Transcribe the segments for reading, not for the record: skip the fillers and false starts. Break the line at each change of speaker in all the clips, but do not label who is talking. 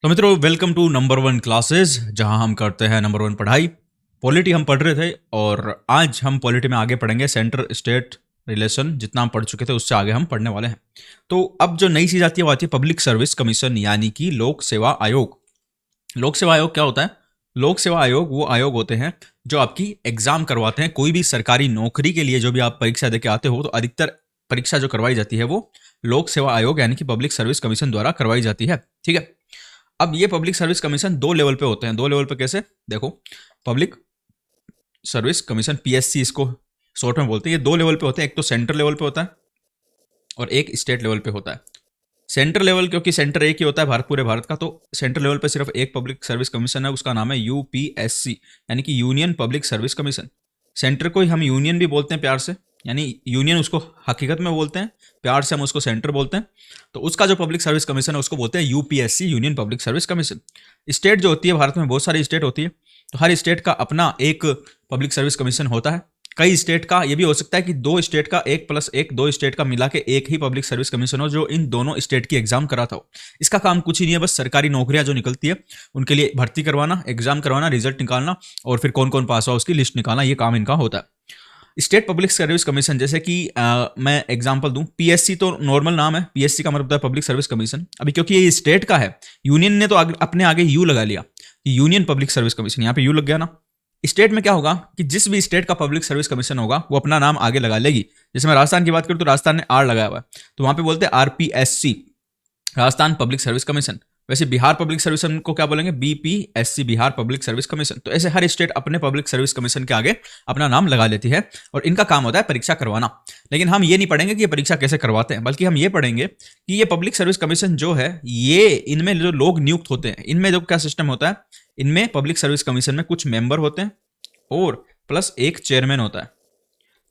तो मित्रों, welcome to number one classes, जहां हम करते हैं नंबर वन पढ़ाई। पॉलिटी हम पढ़ रहे थे और आज हम पॉलिटी में आगे पढ़ेंगे। सेंटर स्टेट रिलेशन जितना हम पढ़ चुके थे उससे आगे हम पढ़ने वाले हैं। तो अब जो नई चीज़ आती है वो आती है पब्लिक सर्विस कमीशन, यानी कि लोक सेवा आयोग। लोक सेवा आयोग क्या होता है? लोक सेवा आयोग वो आयोग होते हैं जो आपकी एग्जाम करवाते हैं। कोई भी सरकारी नौकरी के लिए जो भी आप परीक्षा देके आते हो तो अधिकतर परीक्षा जो करवाई जाती है वो लोक सेवा आयोग यानी कि पब्लिक सर्विस कमीशन द्वारा करवाई जाती है। ठीक है। अब ये पब्लिक सर्विस कमीशन दो लेवल पे होते हैं। दो लेवल पे कैसे? देखो, पब्लिक सर्विस कमीशन पीएससी इसको शॉर्ट में बोलते हैं। ये दो लेवल पे होते हैं, एक तो सेंट्रल लेवल पे होता है और एक स्टेट लेवल पे होता है। सेंट्रल लेवल क्योंकि सेंटर एक ही होता है पूरे भारत का, तो सेंट्रल लेवल पे सिर्फ एक पब्लिक सर्विस कमीशन है, उसका नाम है यूपीएससी यानी कि union public service commission. Centre को ही हम यूनियन भी बोलते हैं प्यार से, यानी यूनियन उसको हकीकत में बोलते हैं, प्यार से हम उसको सेंटर बोलते हैं। तो उसका जो पब्लिक सर्विस कमीशन है उसको बोलते हैं UPSC, union public service commission. State जो होती है, भारत में बहुत सारी स्टेट होती है, तो हर स्टेट का अपना एक पब्लिक सर्विस कमीशन होता है। कई स्टेट का ये भी हो सकता है कि दो स्टेट का एक प्लस एक, दो स्टेट का मिला के एक ही पब्लिक सर्विस कमीशन हो जो इन दोनों स्टेट की एग्जाम कराता हो। इसका काम कुछ ही नहीं है, बस सरकारी नौकरियां जो निकलती है उनके लिए भर्ती करवाना, एग्जाम करवाना, रिजल्ट निकालना और फिर कौन कौन पास हुआ उसकी लिस्ट निकालना, ये काम इनका होता है। स्टेट पब्लिक सर्विस कमीशन, जैसे कि मैं एग्जांपल दूं, पीएससी तो नॉर्मल नाम है, पीएससी का मतलब होता है पब्लिक सर्विस कमीशन। अभी क्योंकि ये स्टेट का है, यूनियन ने तो अपने आगे यू लगा लिया, यूनियन पब्लिक सर्विस कमीशन, यहाँ पे यू लग गया ना। स्टेट में क्या होगा कि जिस भी स्टेट का पब्लिक सर्विस कमीशन होगा वो अपना नाम आगे लगा लेगी। जैसे मैं राजस्थान की बात करूं तो राजस्थान ने आर लगाया हुआ है, तो वहां पे बोलते हैं RPSC, Rajasthan public service commission. वैसे बिहार पब्लिक सर्विस को क्या बोलेंगे? BPSC, Bihar public service commission. तो ऐसे हर स्टेट अपने पब्लिक सर्विस कमीशन के आगे अपना नाम लगा लेती है और इनका काम होता है परीक्षा करवाना। लेकिन हम ये नहीं पढ़ेंगे कि ये परीक्षा कैसे करवाते हैं, बल्कि हम ये पढ़ेंगे कि ये पब्लिक सर्विस कमीशन जो है, ये इनमें जो लोग नियुक्त होते हैं, इनमें जो क्या सिस्टम होता है, इनमें पब्लिक सर्विस कमीशन में कुछ मेंबर होते हैं और प्लस एक चेयरमैन होता है।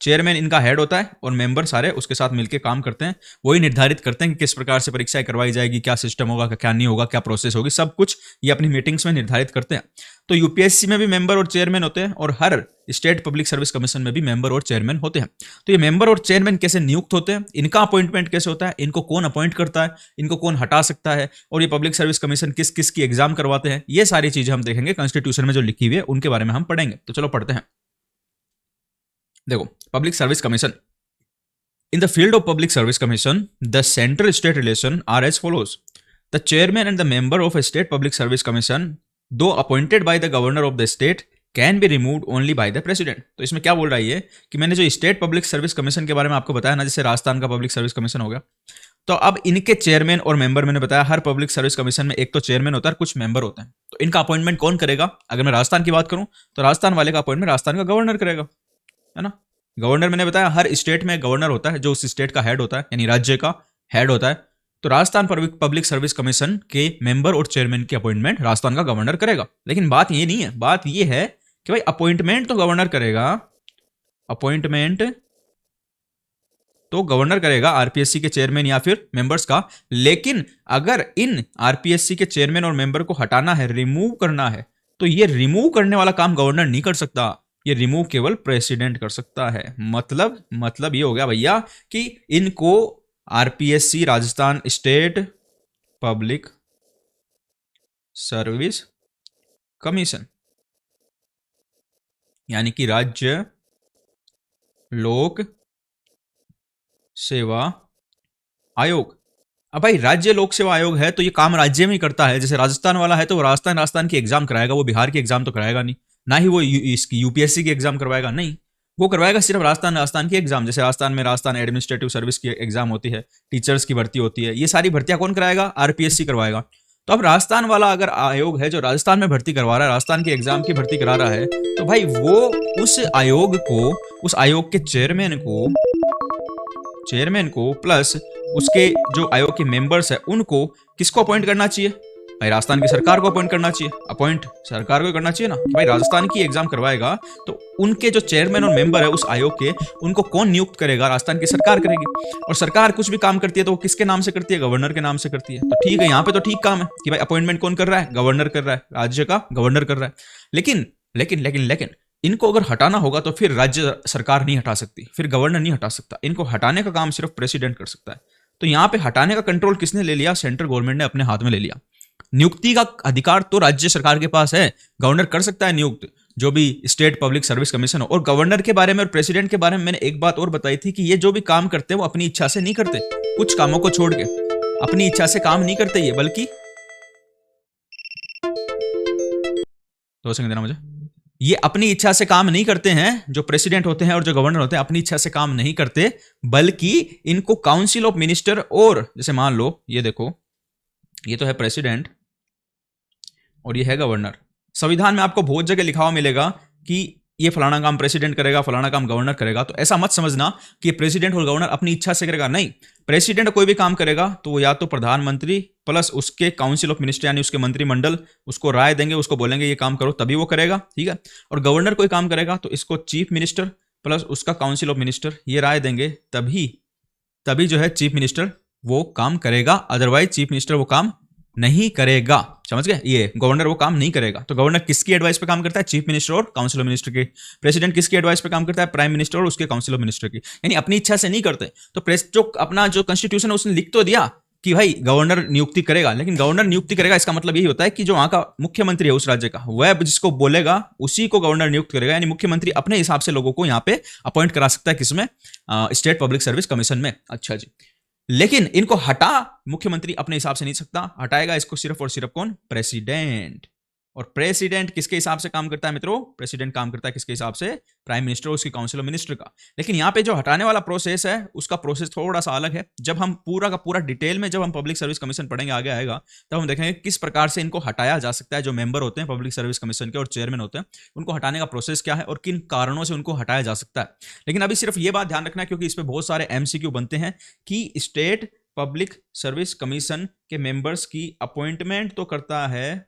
चेयरमैन इनका हेड होता है और मेंबर सारे उसके साथ मिलकर काम करते हैं। वही निर्धारित करते हैं कि किस प्रकार से परीक्षाएं करवाई जाएगी, क्या सिस्टम होगा, क्या नहीं होगा, क्या प्रोसेस होगी, सब कुछ ये अपनी मीटिंग्स में निर्धारित करते हैं। तो यूपीएससी में भी मेंबर और चेयरमैन होते हैं और हर स्टेट पब्लिक सर्विस कमीशन में भी मेंबर और चेयरमैन होते हैं। तो ये मेंबर और चेयरमैन कैसे नियुक्त होते हैं, इनका अपॉइंटमेंट कैसे होता है, इनको कौन अपॉइंट करता है, इनको कौन हटा सकता है, और ये पब्लिक सर्विस कमीशन किस किस की एग्जाम करवाते हैं, ये सारी चीजें हम देखेंगे। कॉन्स्टिट्यूशन में जो लिखी हुई है उनके बारे में हम पढ़ेंगे। तो चलो पढ़ते हैं। देखो, public service commission. In the field of public service commission, the center-state relation are as follows. The chairman and the member of a state public service commission, though appointed by the governor of the state, can be removed only by the president. तो इसमें क्या बोल रहा है ये कि मैंने जो स्टेट पब्लिक सर्विस कमीशन के बारे में आपको बताया ना, जैसे राजस्थान का पब्लिक सर्विस कमीशन हो गया, तो अब इनके चेयरमैन और मेंबर, मैंने बताया हर पब्लिक सर्विस कमीशन में एक तो चेयरमैन होता है, कुछ मेंबर होते हैं। तो इनका अपॉइंटमेंट कौन करेगा? अगर मैं राजस्थान की बात करूं तो राजस्थान वाले का अपॉइंटमेंट राजस्थान का गवर्नर करेगा, है ना। गवर्नर, मैंने बताया हर स्टेट में गवर्नर होता है जो उस स्टेट का हेड होता है, यानी राज्य का हेड होता है। तो राजस्थान पब्लिक सर्विस कमीशन के मेंबर और चेयरमैन की अपॉइंटमेंट राजस्थान का गवर्नर करेगा। लेकिन बात ये नहीं है, बात ये है कि भाई अपॉइंटमेंट तो गवर्नर करेगा, अपॉइंटमेंट तो गवर्नर करेगा आरपीएससी के चेयरमैन या फिर मेंबर्स का। लेकिन अगर इन आरपीएससी के चेयरमैन और मेंबर को हटाना है, रिमूव करना है, तो ये रिमूव करने वाला काम गवर्नर नहीं कर सकता, ये रिमूव केवल प्रेसिडेंट कर सकता है। मतलब ये हो गया भैया कि इनको RPSC, Rajasthan state public service commission, यानी कि राज्य लोक सेवा आयोग। अब भाई राज्य लोक सेवा आयोग है तो ये काम राज्य में ही करता है। जैसे राजस्थान वाला है तो वो राजस्थान की एग्जाम कराएगा, वो बिहार की एग्जाम तो कराएगा नहीं, ना ही वो इसकी यूपीएससी की एग्जाम करवाएगा, नहीं, वो करवाएगा सिर्फ राजस्थान की एग्जाम। जैसे राजस्थान में राजस्थान एडमिनिस्ट्रेटिव सर्विस की एग्जाम होती है, टीचर्स की भर्ती होती है, ये सारी भर्तियां कौन कराएगा? आरपीएससी करवाएगा। तो अब राजस्थान वाला अगर आयोग है जो राजस्थान में भर्ती करवा रहा है, राजस्थान की एग्जाम की भर्ती करा रहा है, तो भाई वो उस आयोग के चेयरमैन को प्लस उसके जो आयोग के मेंबर्स है उनको किसको अपॉइंट करना चाहिए? भाई राजस्थान की सरकार को अपॉइंट करना चाहिए। अपॉइंट सरकार को करना चाहिए ना, कि भाई राजस्थान की एग्जाम करवाएगा तो उनके जो चेयरमैन और मेंबर है उस आयोग के, उनको कौन नियुक्त करेगा? राजस्थान की सरकार करेगी। और सरकार कुछ भी काम करती है तो वो किसके नाम से करती है? गवर्नर के नाम से करती है। तो ठीक है, यहाँ पे तो ठीक काम है कि भाई अपॉइंटमेंट कौन कर रहा है? गवर्नर कर रहा है, राज्य का गवर्नर कर रहा है। लेकिन लेकिन लेकिन लेकिन इनको अगर हटाना होगा तो फिर राज्य सरकार नहीं हटा सकती, फिर गवर्नर नहीं हटा सकता, इनको हटाने का काम सिर्फ प्रेसिडेंट कर सकता है। तो यहाँ पे हटाने का कंट्रोल किसने ले लिया? सेंट्रल गवर्नमेंट ने अपने हाथ में ले लिया। नियुक्ति का अधिकार तो राज्य सरकार के पास है, गवर्नर कर सकता है नियुक्त जो भी स्टेट पब्लिक सर्विस कमीशन हो। और गवर्नर के बारे में और प्रेसिडेंट के बारे में मैंने एक बात और बताई थी कि ये जो भी काम करते हैं वो अपनी इच्छा से नहीं करते, कुछ कामों को छोड़ के अपनी इच्छा से काम नहीं करते ये, बल्कि 2 सेकंड देना मुझे, ये अपनी इच्छा से काम नहीं करते हैं। जो प्रेसिडेंट होते हैं और जो गवर्नर होते हैं अपनी इच्छा से काम नहीं करते, बल्कि इनको काउंसिल ऑफ मिनिस्टर, और जैसे मान लो ये देखो, ये तो है प्रेसिडेंट और ये है गवर्नर। संविधान में आपको बहुत जगह लिखा हुआ मिलेगा कि ये फलाना काम प्रेसिडेंट करेगा, फलाना काम गवर्नर करेगा। तो ऐसा मत समझना कि प्रेसिडेंट और गवर्नर अपनी इच्छा से करेगा, नहीं। प्रेसिडेंट कोई भी काम करेगा तो वो या तो प्रधानमंत्री प्लस उसके काउंसिल ऑफ मिनिस्टर यानी उसके मंत्रिमंडल उसको राय देंगे, उसको बोलेंगे ये काम करो, तभी वो करेगा, ठीक है। और गवर्नर कोई काम करेगा तो इसको चीफ मिनिस्टर प्लस उसका काउंसिल ऑफ मिनिस्टर ये राय देंगे, तभी जो है चीफ मिनिस्टर वो काम करेगा, अदरवाइज चीफ मिनिस्टर वो काम नहीं करेगा। समझ गए, ये गवर्नर वो काम नहीं करेगा। तो गवर्नर किसकी एडवाइस पे काम करता है? चीफ मिनिस्टर और काउंसिल ऑफ मिनिस्टर के। प्रेसिडेंट किसकी एडवाइस पे काम करता है? प्राइम मिनिस्टर और उसके काउंसिल ऑफ मिनिस्टर की। यानी अपनी इच्छा से नहीं करते। तो प्रेस जो अपना जो कॉन्स्टिट्यूशन है उसने लिख तो दिया कि भाई गवर्नर नियुक्ति करेगा, लेकिन गवर्नर नियुक्ति करेगा इसका मतलब यही होता है कि जो वहां का मुख्यमंत्री है उस राज्य का, वह जिसको बोलेगा उसी को गवर्नर नियुक्त करेगा। यानी मुख्यमंत्री अपने हिसाब से लोगों को यहाँ पे अपॉइंट करा सकता है, किसमें? स्टेट पब्लिक सर्विस कमीशन में। अच्छा जी, लेकिन इनको हटा मुख्यमंत्री अपने हिसाब से नहीं सकता, हटाएगा इसको सिर्फ और सिर्फ कौन? प्रेसिडेंट। और प्रेसिडेंट किसके हिसाब से काम करता है मित्रों? प्रेसिडेंट काम करता है किसके हिसाब से? प्राइम मिनिस्टर और उसकी काउंसिल ऑफ मिनिस्टर का। लेकिन यहाँ पे जो हटाने वाला प्रोसेस है उसका प्रोसेस थोड़ा सा अलग है। जब हम पूरा का पूरा डिटेल में जब हम पब्लिक सर्विस कमीशन पढ़ेंगे, आगे आएगा, तब हम देखेंगे किस प्रकार से इनको हटाया जा सकता है। जो मेंबर होते हैं पब्लिक सर्विस कमीशन के और चेयरमैन होते हैं, उनको हटाने का प्रोसेस क्या है और किन कारणों से उनको हटाया जा सकता है। लेकिन अभी सिर्फ ये बात ध्यान रखना है, क्योंकि इस पर बहुत सारे MCQ बनते हैं कि स्टेट पब्लिक सर्विस कमीशन के मेंबर्स की अपॉइंटमेंट तो करता है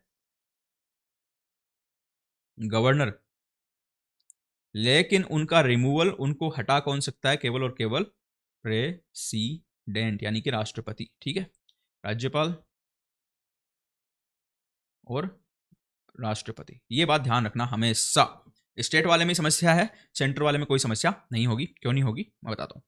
गवर्नर, लेकिन उनका रिमूवल, उनको हटा कौन सकता है? केवल और केवल प्रेसिडेंट यानी कि राष्ट्रपति, ठीक है। राज्यपाल और राष्ट्रपति, ये बात ध्यान रखना हमेशा। स्टेट वाले में समस्या है, सेंटर वाले में कोई समस्या नहीं होगी। क्यों नहीं होगी मैं बताता हूं।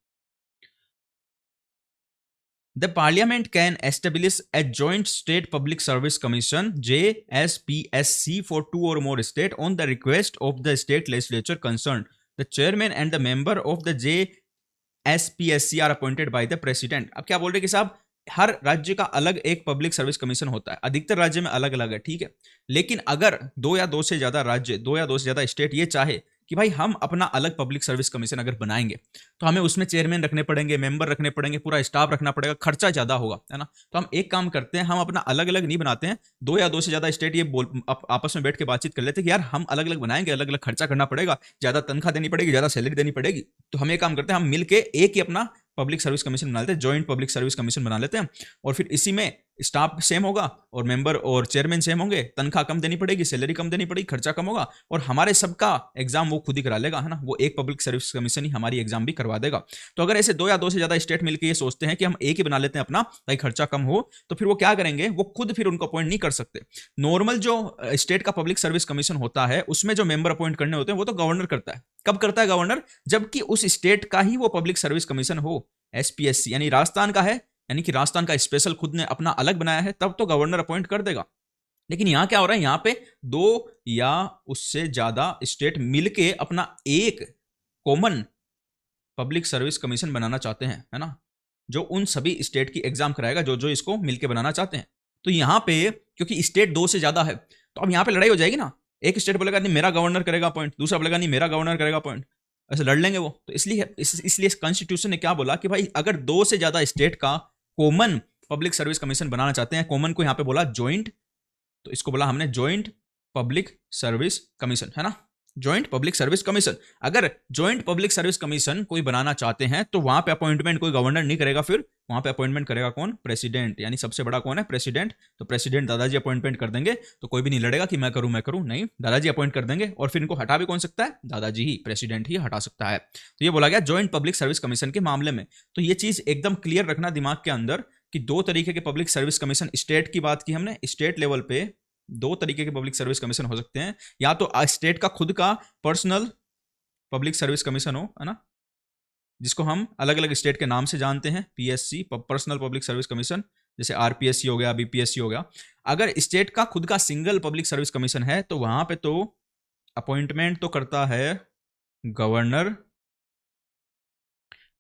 The Parliament can establish a Joint State Public Service Commission (JSPSC) for 2 or more states on the request of the state legislature concerned. The chairman and the member of the JSPSC are appointed by the president. अब क्या बोल रहे कि साहब, हर राज्य का अलग एक पब्लिक सर्विस कमीशन होता है, अधिकतर राज्य में अलग अलग है, ठीक है। लेकिन अगर 2 या 2 से ज्यादा राज्य, 2 या 2 से ज्यादा स्टेट ये चाहे कि भाई हम अपना अलग पब्लिक सर्विस कमीशन अगर बनाएंगे, तो हमें उसमें चेयरमैन रखने पड़ेंगे, मेंबर रखने पड़ेंगे, पूरा स्टाफ रखना पड़ेगा, खर्चा ज्यादा होगा, है ना। तो हम एक काम करते हैं, हम अपना अलग अलग नहीं बनाते हैं। 2 या 2 से ज्यादा स्टेट ये आपस में बैठ के बातचीत कर लेते हैं कि यार हम अलग अलग बनाएंगे, अलग अलग खर्चा करना पड़ेगा, ज्यादा तनख्वाह देनी पड़ेगी, ज्यादा सैलरी देनी पड़ेगी। तो हम एक काम करते हैं, हम मिलके एक ही अपना पब्लिक सर्विस कमीशन बना लेते हैं, जॉइंट पब्लिक सर्विस कमीशन बना लेते हैं। और फिर इसी में स्टाफ सेम होगा और मेंबर और चेयरमैन सेम होंगे, तनख्वाह कम देनी पड़ेगी, सैलरी कम देनी पड़ेगी, खर्चा कम होगा, और हमारे सबका एग्जाम वो खुद ही करा लेगा, है ना। वो एक पब्लिक सर्विस कमीशन ही हमारी एग्जाम भी करवा देगा। तो अगर ऐसे 2 या 2 से ज्यादा स्टेट मिलकर ये सोचते हैं कि हम एक ही बना लेते हैं अपना ताकि खर्चा कम हो, तो फिर वो क्या करेंगे? वो खुद फिर उनको अपॉइंट नहीं कर सकते। नॉर्मल जो स्टेट का पब्लिक सर्विस कमीशन होता है उसमें जो मेंबर अपॉइंट करने होते हैं वो तो गवर्नर करता है। कब करता है गवर्नर? जबकि उस स्टेट का ही वो पब्लिक सर्विस कमीशन हो, SPSC यानी राजस्थान का है, यानी कि राजस्थान का स्पेशल खुद ने अपना अलग बनाया है, तब तो गवर्नर अपॉइंट कर देगा। लेकिन यहां क्या हो रहा है? यहां पे 2 या उससे ज्यादा स्टेट मिलके अपना एक कॉमन पब्लिक सर्विस कमीशन बनाना चाहते हैं, है ना, जो उन सभी स्टेट की एग्जाम कराएगा जो जो इसको मिलके बनाना चाहते हैं। तो यहां पे क्योंकि स्टेट 2 से ज्यादा है, तो अब यहां पे लड़ाई हो जाएगी ना। एक स्टेट बोलेगा नहीं मेरा गवर्नर करेगा अपॉइंट, दूसरा बोलेगा नहीं मेरा गवर्नर करेगा अपॉइंट, ऐसे लड़ लेंगे वो। तो इसलिए कॉन्स्टिट्यूशन ने क्या बोला कि भाई अगर 2 से ज्यादा स्टेट का कॉमन पब्लिक सर्विस कमीशन बनाना चाहते हैं, कॉमन को यहां पे बोला जॉइंट, तो इसको बोला हमने जॉइंट पब्लिक सर्विस कमीशन, है ना, जॉइंट पब्लिक सर्विस कमीशन। अगर जॉइंट पब्लिक सर्विस कमीशन कोई बनाना चाहते हैं तो वहां पे अपॉइंटमेंट कोई गवर्नर नहीं करेगा, फिर वहां पे अपॉइंटमेंट करेगा कौन? प्रेसिडेंट। यानी सबसे बड़ा कौन है? प्रेसिडेंट। तो प्रेसिडेंट दादाजी अपॉइंटमेंट कर देंगे, तो कोई भी नहीं लड़ेगा कि मैं करूं, नहीं, दादाजी अपॉइंट कर देंगे। और फिर इनको हटा भी कौन सकता है? दादाजी ही, प्रेसिडेंट ही हटा सकता है। तो ये बोला गया जॉइंट पब्लिक सर्विस कमीशन के मामले में। तो ये चीज एकदम क्लियर रखना दिमाग के अंदर कि 2 तरीके के पब्लिक सर्विस कमीशन, स्टेट की बात की हमने, स्टेट लेवल पे 2 तरीके के पब्लिक सर्विस कमीशन हो सकते हैं। या तो स्टेट का खुद का पर्सनल पब्लिक सर्विस कमीशन हो, है ना, जिसको हम अलग अलग स्टेट के नाम से जानते हैं, PSC personnel public service commission, जैसे आरपीएससी हो गया, बीपीएससी हो गया, अगर स्टेट का खुद का सिंगल पब्लिक सर्विस कमीशन है तो वहां पे तो अपॉइंटमेंट तो करता है गवर्नर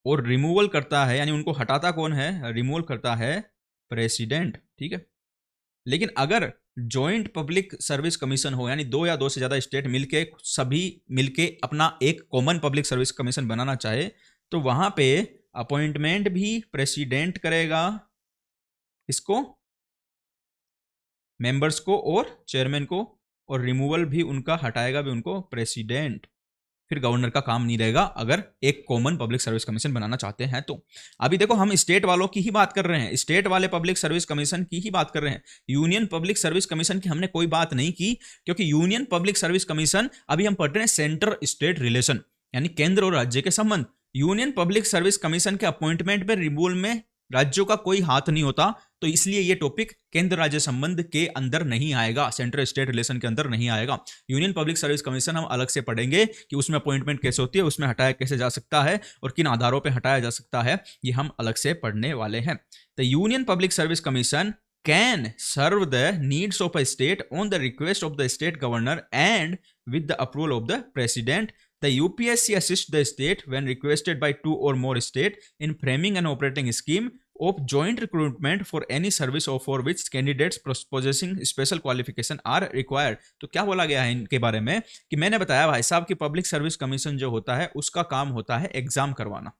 और रिमूवल करता है, यानी उनको हटाता कौन है, रिमूवल करता है प्रेसिडेंट, ठीक है। लेकिन अगर जॉइंट पब्लिक सर्विस कमीशन हो, यानी दो या दो से ज्यादा स्टेट मिलके सभी मिलके अपना एक कॉमन पब्लिक सर्विस कमीशन बनाना चाहे तो वहां पे अपॉइंटमेंट भी प्रेसिडेंट करेगा, इसको मेंबर्स को और चेयरमैन को, और रिमूवल भी उनका हटाएगा भी उनको प्रेसिडेंट। फिर गवर्नर का काम नहीं रहेगा अगर एक कॉमन पब्लिक सर्विस कमीशन बनाना चाहते हैं तो। अभी देखो हम स्टेट वालों की ही बात कर रहे हैं, स्टेट वाले पब्लिक सर्विस कमीशन की ही बात कर रहे हैं, यूनियन पब्लिक सर्विस कमीशन की हमने कोई बात नहीं की, क्योंकि यूनियन पब्लिक सर्विस कमीशन अभी हम पढ़ रहे हैं सेंटर स्टेट रिलेशन, यानी केंद्र और राज्य के संबंध। यूनियन पब्लिक सर्विस कमीशन के अपॉइंटमेंट पर रिमूवल में राज्यों का कोई हाथ नहीं होता, तो इसलिए ये टॉपिक केंद्र राज्य संबंध के अंदर नहीं आएगा, सेंट्रल स्टेट रिलेशन के अंदर नहीं आएगा। यूनियन पब्लिक सर्विस कमीशन हम अलग से पढ़ेंगे कि उसमें अपॉइंटमेंट कैसे होती है, उसमें हटाया कैसे जा सकता है और किन आधारों पर हटाया जा सकता है, ये हम अलग से पढ़ने वाले हैं। The union public service commission can serve the needs of a state on the request of the state governor and with the approval of the president. The UPSC assists the state when requested by two or more states in framing and operating scheme of joint recruitment for any service or for which candidates possessing special qualification are required. तो क्या बोला गया है इनके बारे में कि मैंने बताया भाई साहब कि पब्लिक सर्विस कमीशन जो होता है उसका काम होता है एग्जाम करवाना।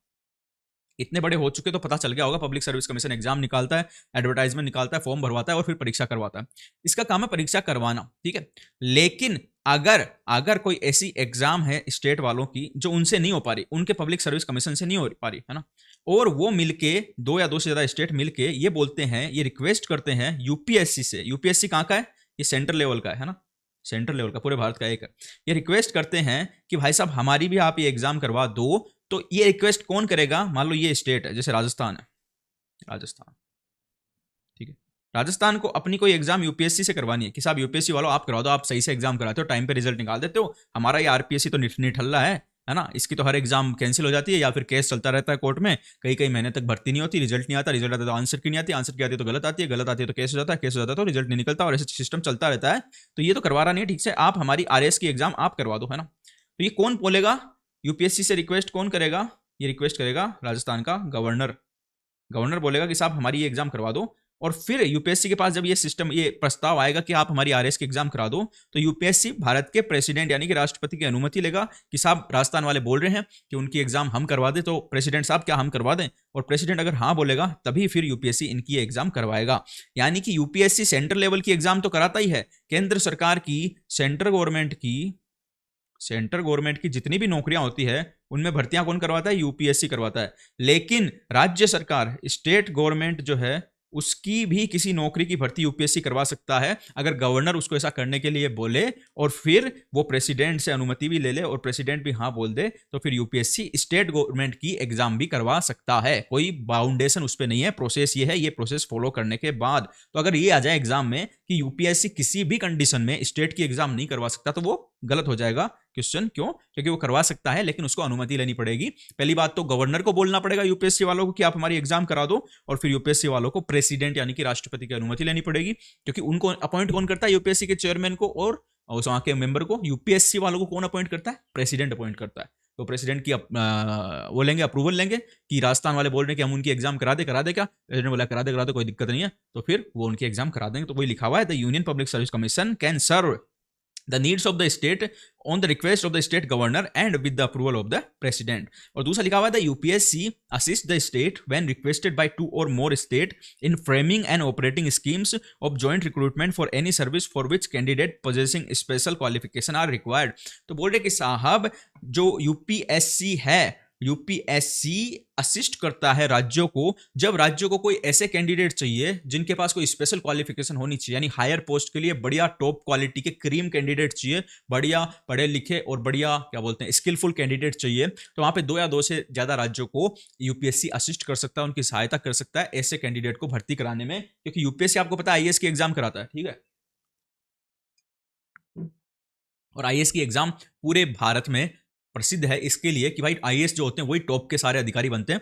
इतने बड़े हो चुके तो पता चल गया होगा, पब्लिक सर्विस कमीशन एग्जाम निकालता है, एडवर्टाइजमेंट निकालता है, फॉर्म भरवाता है और फिर परीक्षा करवाता है। इसका काम है परीक्षा करवाना, ठीक है। लेकिन अगर अगर कोई ऐसी एग्जाम है स्टेट वालों की जो उनसे नहीं हो पा रही, उनके पब्लिक सर्विस कमीशन से नहीं हो पा रही है ना, और वो मिलके दो या दो से ज्यादा स्टेट मिलके ये बोलते हैं, ये रिक्वेस्ट करते हैं यूपीएससी से। यूपीएससी कहाँ का है, ये सेंट्रल लेवल का है ना, सेंट्रल लेवल का पूरे भारत का एक है। ये रिक्वेस्ट करते हैं कि भाई साहब हमारी भी आप ये एग्जाम करवा दो, तो ये रिक्वेस्ट कौन करेगा, मान लो ये स्टेट है जैसे राजस्थान है, राजस्थान, ठीक है, राजस्थान को अपनी कोई एग्जाम यूपीएससी से करवानी है कि साहब यूपीएससी वालों आप करवा दो, आप सही से एग्जाम कराते हो, टाइम पे रिजल्ट निकाल देते हो, हमारा ये आरपीएससी तो निठल्ला है ना, इसकी तो हर एग्जाम कैंसिल हो जाती है या फिर केस चलता रहता है कोर्ट में, कई कई महीने तक भर्ती नहीं होती, रिजल्ट नहीं आता, रिजल्ट आता तो आंसर की नहीं आती, आंसर की आती तो गलत आती है, गलत आती है तो केस हो जाता है, केस हो जाता है तो रिजल्ट नहीं निकलता, और ऐसे सिस्टम चलता रहता है। तो ये तो करवा रहा नहीं है ठीक से, आप हमारी आरएस की एग्जाम आप करवा दो, है ना। तो ये कौन बोलेगा, यूपीएससी से रिक्वेस्ट कौन करेगा, ये रिक्वेस्ट करेगा राजस्थान का गवर्नर। गवर्नर बोलेगा कि साहब हमारी ये एग्जाम करवा दो, और फिर यूपीएससी के पास जब ये सिस्टम, ये प्रस्ताव आएगा कि आप हमारी आरएस की एग्जाम करा दो, तो यूपीएससी भारत के प्रेसिडेंट यानी कि राष्ट्रपति की अनुमति लेगा कि साहब राजस्थान वाले बोल रहे हैं कि उनकी एग्जाम हम करवा दें, तो प्रेसिडेंट साहब क्या हम करवा दें, और प्रेसिडेंट अगर हाँ बोलेगा तभी फिर यूपीएससी इनकी एग्जाम करवाएगा। यानी कि यूपीएससी सेंट्रल लेवल की एग्जाम तो कराता ही है, केंद्र सरकार की सेंट्रल गवर्नमेंट की जितनी भी नौकरियां होती है उनमें भर्तियां कौन करवाता है, यूपीएससी करवाता है। लेकिन राज्य सरकार, स्टेट गवर्नमेंट जो है, उसकी भी किसी नौकरी की भर्ती यूपीएससी करवा सकता है अगर गवर्नर उसको ऐसा करने के लिए बोले, और फिर वो प्रेसिडेंट से अनुमति भी ले ले और प्रेसिडेंट भी हाँ बोल दे, तो फिर यूपीएससी स्टेट गवर्नमेंट की एग्जाम भी करवा सकता है। कोई बाउंडेशन उस पर नहीं है, प्रोसेस ये है, ये प्रोसेस फॉलो करने के बाद। तो अगर ये आ जाए एग्जाम में कि यूपीएससी किसी भी कंडीशन में स्टेट की एग्जाम नहीं करवा सकता, तो वो गलत हो जाएगा क्वेश्चन। क्यों, क्योंकि वो करवा सकता है लेकिन उसको अनुमति लेनी पड़ेगी। पहली बात तो गवर्नर को बोलना पड़ेगा यूपीएससी वालों को कि आप हमारी एग्जाम करा दो, और फिर यूपीएससी वालों को प्रेसिडेंट यानी कि राष्ट्रपति की अनुमति लेनी पड़ेगी, क्योंकि उनको अपॉइंट कौन करता है, यूपीएससी के चेयरमैन को और उस वहां के मेंबर को यूपीएससी वालों को कौन अपॉइंट करता है, प्रेसिडेंट अपॉइंट करता है। तो प्रेसिडेंट की वो लेंगे, अप्रूवल लेंगे कि राजस्थान वाले बोल रहे हैं कि हम उनकी एग्जाम करा दे क्या, प्रेसिडेंट बोला करा दे कोई दिक्कत नहीं है, तो फिर वो उनकी एग्जाम करा देंगे। तो वही लिखा हुआ है, the union public service commission can serve the needs of the state on the request of the state governor and with the approval of the president. और दूसरा लिखा हुआ है, the UPSC assists the state when requested by two or more state in framing and operating schemes of joint recruitment for any service for which candidate possessing special qualification are required. तो बोल रहे कि साहब जो UPSC है, UPSC assist करता है राज्यों को, जब राज्यों को कोई ऐसे कैंडिडेट चाहिए जिनके पास कोई स्पेशल क्वालिफिकेशन होनी चाहिए, यानी हायर पोस्ट के लिए बढ़िया टॉप क्वालिटी के क्रीम कैंडिडेट चाहिए, बढ़िया पढ़े लिखे और बढ़िया क्या बोलते हैं स्किलफुल कैंडिडेट चाहिए, तो वहां पे दो या दो से ज्यादा राज्यों को यूपीएससी असिस्ट कर सकता है, उनकी सहायता कर सकता है ऐसे कैंडिडेट को भर्ती कराने में। क्योंकि यूपीएससी आपको पता है आईएएस की एग्जाम कराता है, ठीक है, और आईएएस की एग्जाम पूरे भारत में प्रसिद्ध है इसके लिए कि भाई आईएएस जो होते हैं वही टॉप के सारे अधिकारी बनते हैं,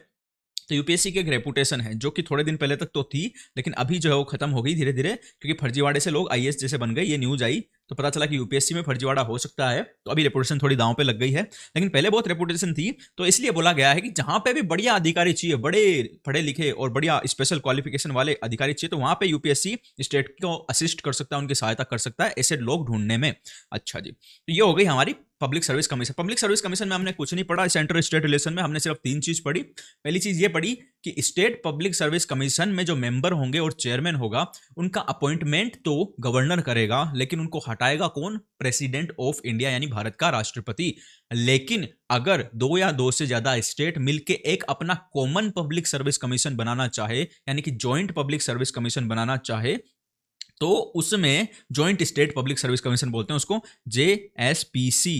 तो यूपीएससी की एक रेपुटेशन है जो कि थोड़े दिन पहले तक तो थी, लेकिन अभी जो है वो खत्म हो गई धीरे धीरे, क्योंकि फर्जीवाड़े से लोग आईएएस जैसे बन गए। ये न्यूज आई तो पता चला कि यूपीएससी में फर्जीवाड़ा हो सकता है, तो अभी रेपुटेशन थोड़ी दांव पे लग गई है, लेकिन पहले बहुत रेपुटेशन थी। तो इसलिए बोला गया है कि जहां पे भी बढ़िया अधिकारी चाहिए, बड़े पढ़े लिखे और बढ़िया स्पेशल क्वालिफिकेशन वाले अधिकारी चाहिए, तो वहां पे यूपीएससी स्टेट को असिस्ट कर सकता है, उनकी सहायता कर सकता है ऐसे लोग ढूंढने में। अच्छा जी, तो ये हो गई हमारी public service commission. Public service commission में हमने कुछ नहीं पढ़ा, सेंट्रल स्टेट रिलेशन में हमने सिर्फ 3 चीज पढ़ी। पहली चीज ये पढ़ी कि स्टेट पब्लिक सर्विस कमीशन में जो मेंबर होंगे और चेयरमैन होगा, उनका अपॉइंटमेंट तो गवर्नर करेगा, लेकिन उनको हटाएगा कौन? प्रेसिडेंट ऑफ इंडिया यानी भारत का राष्ट्रपति। लेकिन अगर 2 या 2 से ज्यादा स्टेट मिलके एक अपना कॉमन पब्लिक सर्विस कमीशन बनाना चाहे, यानी कि जॉइंट पब्लिक सर्विस कमीशन बनाना चाहे, तो उसमें joint state public service commission बोलते हैं उसको, JSPC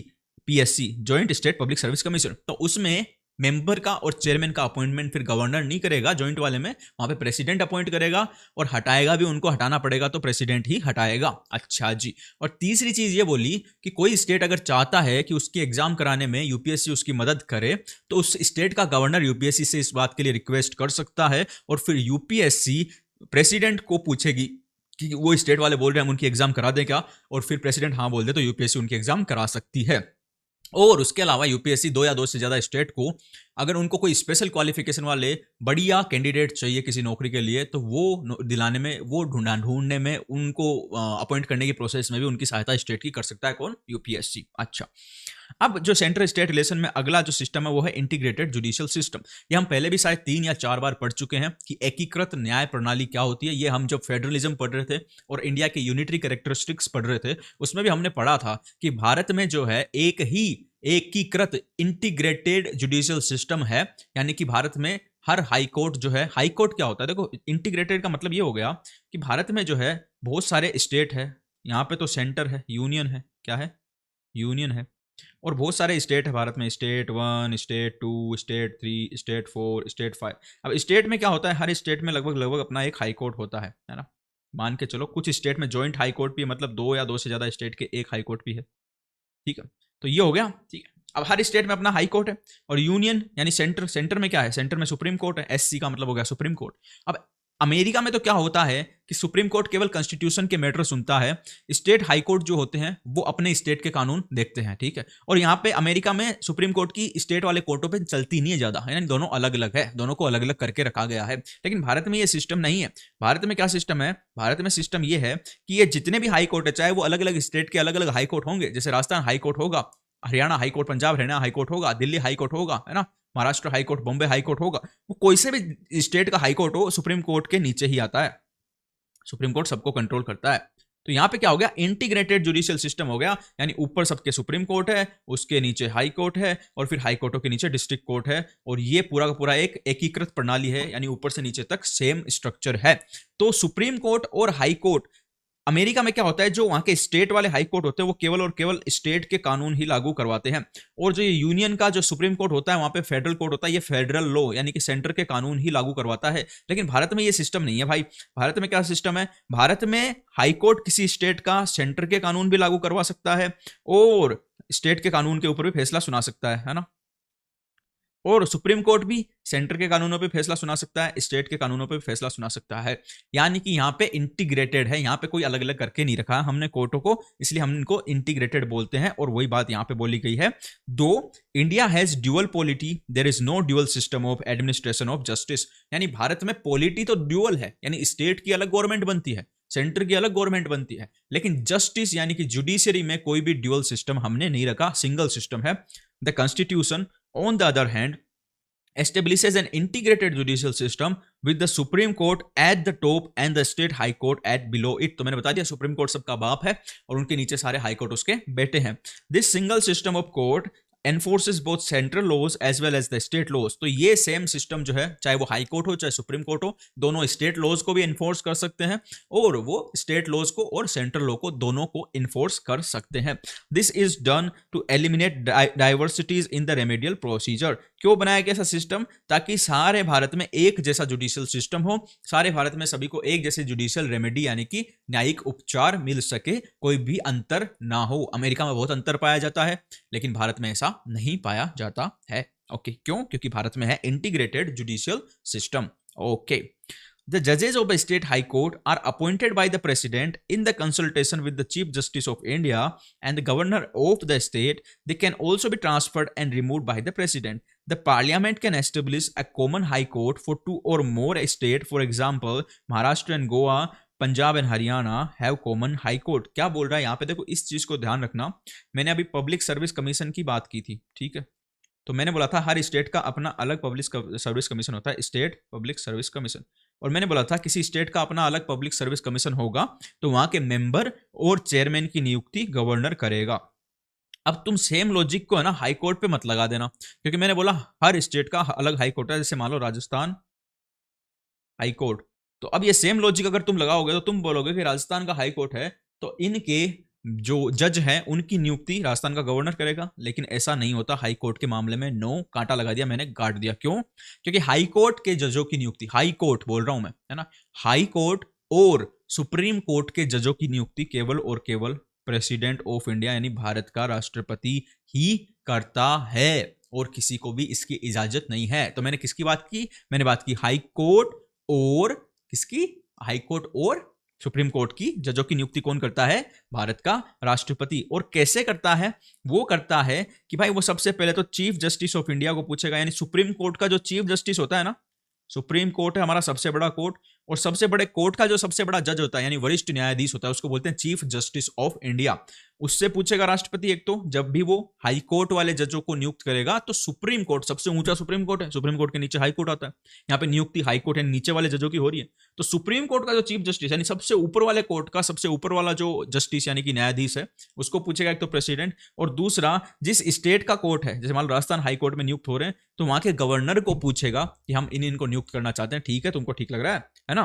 PSC, joint state public service commission. तो उसमें मेंबर का और चेयरमैन का अपॉइंटमेंट फिर गवर्नर नहीं करेगा, जॉइंट वाले में वहां पे प्रेसिडेंट अपॉइंट करेगा, और हटाएगा भी, उनको हटाना पड़ेगा तो प्रेसिडेंट ही हटाएगा। अच्छा जी, और तीसरी चीज ये बोली कि कोई स्टेट अगर चाहता है कि उसकी एग्जाम कराने में यूपीएससी उसकी मदद करे, तो उस स्टेट का गवर्नर यूपीएससी से इस बात के लिए रिक्वेस्ट कर सकता है, और फिर यूपीएससी प्रेसिडेंट को पूछेगी कि वो स्टेट वाले बोल रहे हैं हम उनकी एग्जाम करा दें क्या, और फिर प्रेसिडेंट हाँ बोल दे तो यूपीएससी उनकी एग्जाम करा सकती है। और उसके अलावा यूपीएससी 2 या 2 से ज्यादा स्टेट को अगर उनको कोई स्पेशल क्वालिफिकेशन वाले बढ़िया कैंडिडेट चाहिए किसी नौकरी के लिए, तो वो दिलाने में, वो ढूंढने में, उनको अपॉइंट करने की प्रोसेस में भी उनकी सहायता स्टेट की कर सकता है कौन? यूपीएससी। अच्छा, अब जो सेंट्रल स्टेट रिलेशन में अगला जो सिस्टम है वो है इंटीग्रेटेड जुडिशियल सिस्टम। ये हम पहले भी शायद 3 या 4 बार पढ़ चुके हैं कि एकीकृत न्याय प्रणाली क्या होती है। ये हम जब फेडरलिज्म पढ़ रहे थे और इंडिया के यूनिटरी कैरेक्टरिस्टिक्स पढ़ रहे थे, उसमें भी हमने पढ़ा था कि भारत में जो है एक ही एकीकृत इंटीग्रेटेड जुडिशियल सिस्टम है, यानी कि भारत में हर हाई कोर्ट जो है, हाई कोर्ट क्या होता है? देखो, इंटीग्रेटेड का मतलब ये हो गया कि भारत में जो है बहुत सारे स्टेट है, यहाँ पे तो सेंटर है, यूनियन है, क्या है? यूनियन है, और बहुत सारे स्टेट है भारत में, state 1, state 2, state 3, state 4, state 5। अब स्टेट में क्या होता है? हर स्टेट में लगभग लगभग अपना एक हाई कोर्ट होता है ना? मान के चलो कुछ स्टेट में जॉइंट हाई कोर्ट भी है, मतलब 2 या 2 से ज्यादा स्टेट के एक हाई कोर्ट भी है, ठीक है? तो ये हो गया, ठीक है। अब हर स्टेट में अपना हाई कोर्ट है, और यूनियन यानी सेंटर, सेंटर में क्या है? सेंटर में सुप्रीम कोर्ट है, SC का मतलब हो गया सुप्रीम कोर्ट। अब अमेरिका में तो क्या होता है कि सुप्रीम कोर्ट केवल कॉन्स्टिट्यूशन के मैटर सुनता है, स्टेट हाई कोर्ट जो होते हैं वो अपने स्टेट के कानून देखते हैं, ठीक है? और यहाँ पे अमेरिका में सुप्रीम कोर्ट की स्टेट वाले कोर्टों पे चलती नहीं है ज्यादा, यानी दोनों अलग अलग है, दोनों को अलग अलग करके रखा गया है। लेकिन भारत में ये सिस्टम नहीं है। भारत में क्या सिस्टम है? भारत में सिस्टम ये है कि ये जितने भी हाई कोर्ट है, चाहे वो अलग अलग स्टेट के अलग अलग हाई कोर्ट होंगे, जैसे राजस्थान हाई कोर्ट होगा, Haryana high court, Punjab Haryana high court होगा, दिल्ली हाई कोर्ट होगा, है ना, Maharashtra high court, Bombay high court होगा, वो कोई से भी स्टेट का हाई कोर्ट हो, सुप्रीम कोर्ट के नीचे ही आता है। सुप्रीम कोर्ट सबको कंट्रोल करता है। तो यहां पे क्या हो गया? इंटीग्रेटेड जुडिशियल सिस्टम हो गया, यानी ऊपर सबके सुप्रीम कोर्ट है, उसके नीचे हाई कोर्ट है, और फिर हाई कोर्टों के नीचे डिस्ट्रिक्ट कोर्ट है, और ये पूरा का पूरा एक एकीकृत प्रणाली है, यानी ऊपर से नीचे तक सेम स्ट्रक्चर है। तो सुप्रीम कोर्ट और हाई कोर्ट, अमेरिका में क्या होता है, जो वहां के स्टेट वाले हाई कोर्ट होते हैं वो केवल और केवल स्टेट के कानून ही लागू करवाते हैं, और जो ये यूनियन का जो सुप्रीम कोर्ट होता है, वहां पे फेडरल कोर्ट होता है, ये फेडरल लॉ यानी कि सेंटर के कानून ही लागू करवाता है। लेकिन भारत में ये सिस्टम नहीं है भाई। भारत में क्या सिस्टम है? भारत में हाई कोर्ट किसी स्टेट का सेंटर के कानून भी लागू करवा सकता है, और स्टेट के कानून के ऊपर भी फैसला सुना सकता है ना? और सुप्रीम कोर्ट भी सेंटर के कानूनों पे फैसला सुना सकता है, स्टेट के कानूनों पे फैसला सुना सकता है। यानी कि यहाँ पे इंटीग्रेटेड है, यहाँ पे कोई अलग अलग करके नहीं रखा हमने कोर्टों को, इसलिए हम इनको इंटीग्रेटेड बोलते हैं। और वही बात यहाँ पे बोली गई है, दो India has dual polity there is no dual system of administration of justice. यानी भारत में पॉलिटी तो ड्यूअल है, यानी स्टेट की अलग गवर्नमेंट बनती है, सेंटर की अलग गवर्नमेंट बनती है, लेकिन जस्टिस यानी कि जुडिशरी में कोई भी ड्यूअल सिस्टम हमने नहीं रखा, सिंगल सिस्टम है। The constitution on the other hand establishes an integrated judicial system with the Supreme Court at the top and the state high court at below it। तो मैंने बता दिया सुप्रीम कोर्ट सबका बाप है और उनके नीचे सारे हाई कोर्ट उसके बेटे हैं। This single system of court enforces both central laws as well as the state laws. तो ये सेम सिस्टम जो है, चाहे वो हाई कोर्ट हो चाहे सुप्रीम कोर्ट हो, दोनों स्टेट लॉज को भी एनफोर्स कर सकते हैं और वो स्टेट लॉज को और सेंट्रल लॉ को दोनों को इन्फोर्स कर सकते हैं। This is done to eliminate diversities in the remedial procedure. क्यों बनाया गया ऐसा सिस्टम? ताकि सारे भारत में एक जैसा जुडिशियल सिस्टम हो, सारे भारत में सभी को एक जैसे जुडिशियल रेमेडी यानी कि न्यायिक उपचार मिल सके, कोई भी अंतर ना हो। अमेरिका में बहुत अंतर पाया जाता है, लेकिन भारत में ऐसा नहीं पाया जाता है। ओके, क्यों? क्योंकि भारत में है integrated judicial system. Okay, the judges of a state high court are appointed by the president in the consultation with the chief justice of India and the governor of the state. They can also be transferred and removed by the president. The parliament can establish a common high court for two or more states. For example, Maharashtra and Goa, Punjab and Haryana have common high court. क्या बोल रहा है यहाँ पे, देखो इस चीज को ध्यान रखना। मैंने अभी पब्लिक सर्विस कमीशन की बात की थी, ठीक है? तो मैंने बोला था हर स्टेट का अपना अलग पब्लिक सर्विस कमीशन होता है, स्टेट पब्लिक सर्विस कमीशन। और मैंने बोला था किसी स्टेट का अपना अलग पब्लिक सर्विस कमीशन होगा तो वहां के मेंबर और चेयरमैन की नियुक्ति गवर्नर करेगा। अब तुम सेम लॉजिक को है ना हाई कोर्ट पे मत लगा देना, क्योंकि मैंने बोला हर स्टेट का अलग हाई कोर्ट है। जैसे मान लो राजस्थान हाई कोर्ट, तो अब ये सेम लॉजिक अगर तुम लगाओगे तो तुम बोलोगे कि राजस्थान का हाई कोर्ट है तो इनके जो जज हैं उनकी नियुक्ति राजस्थान का गवर्नर करेगा। लेकिन ऐसा नहीं होता हाई कोर्ट के मामले में। नो, कांटा लगा दिया मैंने, गाड़ दिया। क्यों? क्योंकि हाई कोर्ट के जजों की नियुक्ति, हाई कोर्ट बोल रहा हूं मैं, है ना, हाई कोर्ट और सुप्रीम कोर्ट के जजों की नियुक्ति केवल और केवल प्रेसिडेंट ऑफ इंडिया यानी भारत का राष्ट्रपति ही करता है और किसी को भी इसकी इजाजत नहीं है। तो मैंने किसकी बात की? मैंने बात की हाई कोर्ट और किसकी? हाई कोर्ट और सुप्रीम कोर्ट की जजों की नियुक्ति कौन करता है? भारत का राष्ट्रपति। और कैसे करता है? वो करता है कि भाई वो सबसे पहले तो चीफ जस्टिस ऑफ इंडिया को पूछेगा, यानी सुप्रीम कोर्ट का जो चीफ जस्टिस होता है ना, सुप्रीम कोर्ट है हमारा सबसे बड़ा कोर्ट, और सबसे बड़े कोर्ट का जो सबसे बड़ा जज होता है यानी वरिष्ठ न्यायाधीश होता है उसको बोलते हैं चीफ जस्टिस ऑफ इंडिया। उससे पूछेगा राष्ट्रपति। एक तो जब भी वो हाई कोर्ट वाले जजों को नियुक्त करेगा तो सुप्रीम कोर्ट, सबसे ऊंचा सुप्रीम कोर्ट है, सुप्रीम कोर्ट के नीचे हाई कोर्ट आता है। यहाँ पे नियुक्ति हाई कोर्ट है नीचे वाले जजों की हो रही है, तो सुप्रीम कोर्ट का जो चीफ जस्टिस यानी सबसे ऊपर वाले कोर्ट का सबसे ऊपर वाला जो जस्टिस यानी कि न्यायाधीश है उसको पूछेगा एक तो प्रेसिडेंट, और दूसरा जिस स्टेट का कोर्ट है, जैसे मान लो राजस्थान हाई कोर्ट में नियुक्त हो रहे हैं तो वहां के गवर्नर को पूछेगा कि हम इनको नियुक्त करना चाहते हैं, ठीक है, तुमको ठीक लग रहा है ना?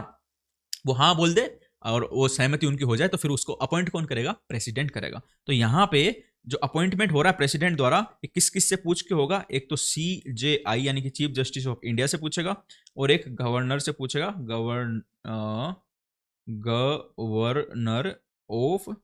वो हाँ बोल दे और वो सहमति उनकी हो जाए तो फिर उसको अपॉइंट कौन करेगा? प्रेसिडेंट करेगा। तो यहाँ पे जो अपॉइंटमेंट हो रहा है प्रेसिडेंट द्वारा किस किस से पूछ के होगा? एक तो CJI यानी कि चीफ जस्टिस ऑफ इंडिया से पूछेगा, और एक गवर्नर से पूछेगा, governor of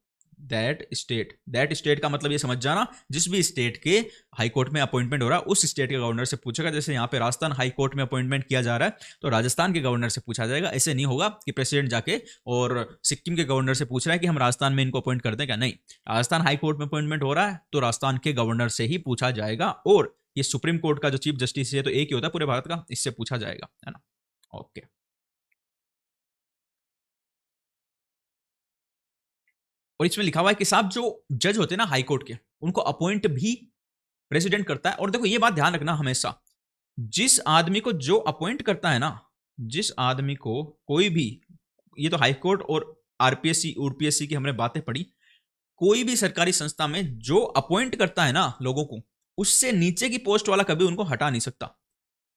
that state. That state का मतलब ये समझ जाना जिस भी स्टेट के हाई कोर्ट में अपॉइंटमेंट हो रहा है उस स्टेट के गवर्नर से पूछेगा। जैसे यहाँ पे राजस्थान हाई कोर्ट में अपॉइंटमेंट किया जा रहा है तो राजस्थान के गवर्नर से पूछा जाएगा। ऐसे नहीं होगा कि प्रेसिडेंट जाके और सिक्किम के गवर्नर से पूछ रहा है कि हम राजस्थान में इनको अपॉइंट कर दें क्या? नहीं, राजस्थान हाई कोर्ट में अपॉइंटमेंट हो रहा है तो राजस्थान के गवर्नर से ही पूछा जाएगा। और ये सुप्रीम कोर्ट का जो चीफ जस्टिस है तो एक ही होता है पूरे भारत का, इससे पूछा जाएगा, है ना? ओके, और इसमें लिखा हुआ है कि साहब जो जज होते हैं ना हाई कोर्ट के उनको अपॉइंट भी प्रेसिडेंट करता है। और देखो ये बात ध्यान रखना हमेशा, जिस आदमी को जो अपॉइंट करता है ना, जिस आदमी को कोई भी, ये तो हाई कोर्ट और आरपीएससी यूपीएससी की हमने बातें पढ़ी, कोई भी सरकारी संस्था में जो अपॉइंट करता है ना लोगों को, उससे नीचे की पोस्ट वाला कभी उनको हटा नहीं सकता।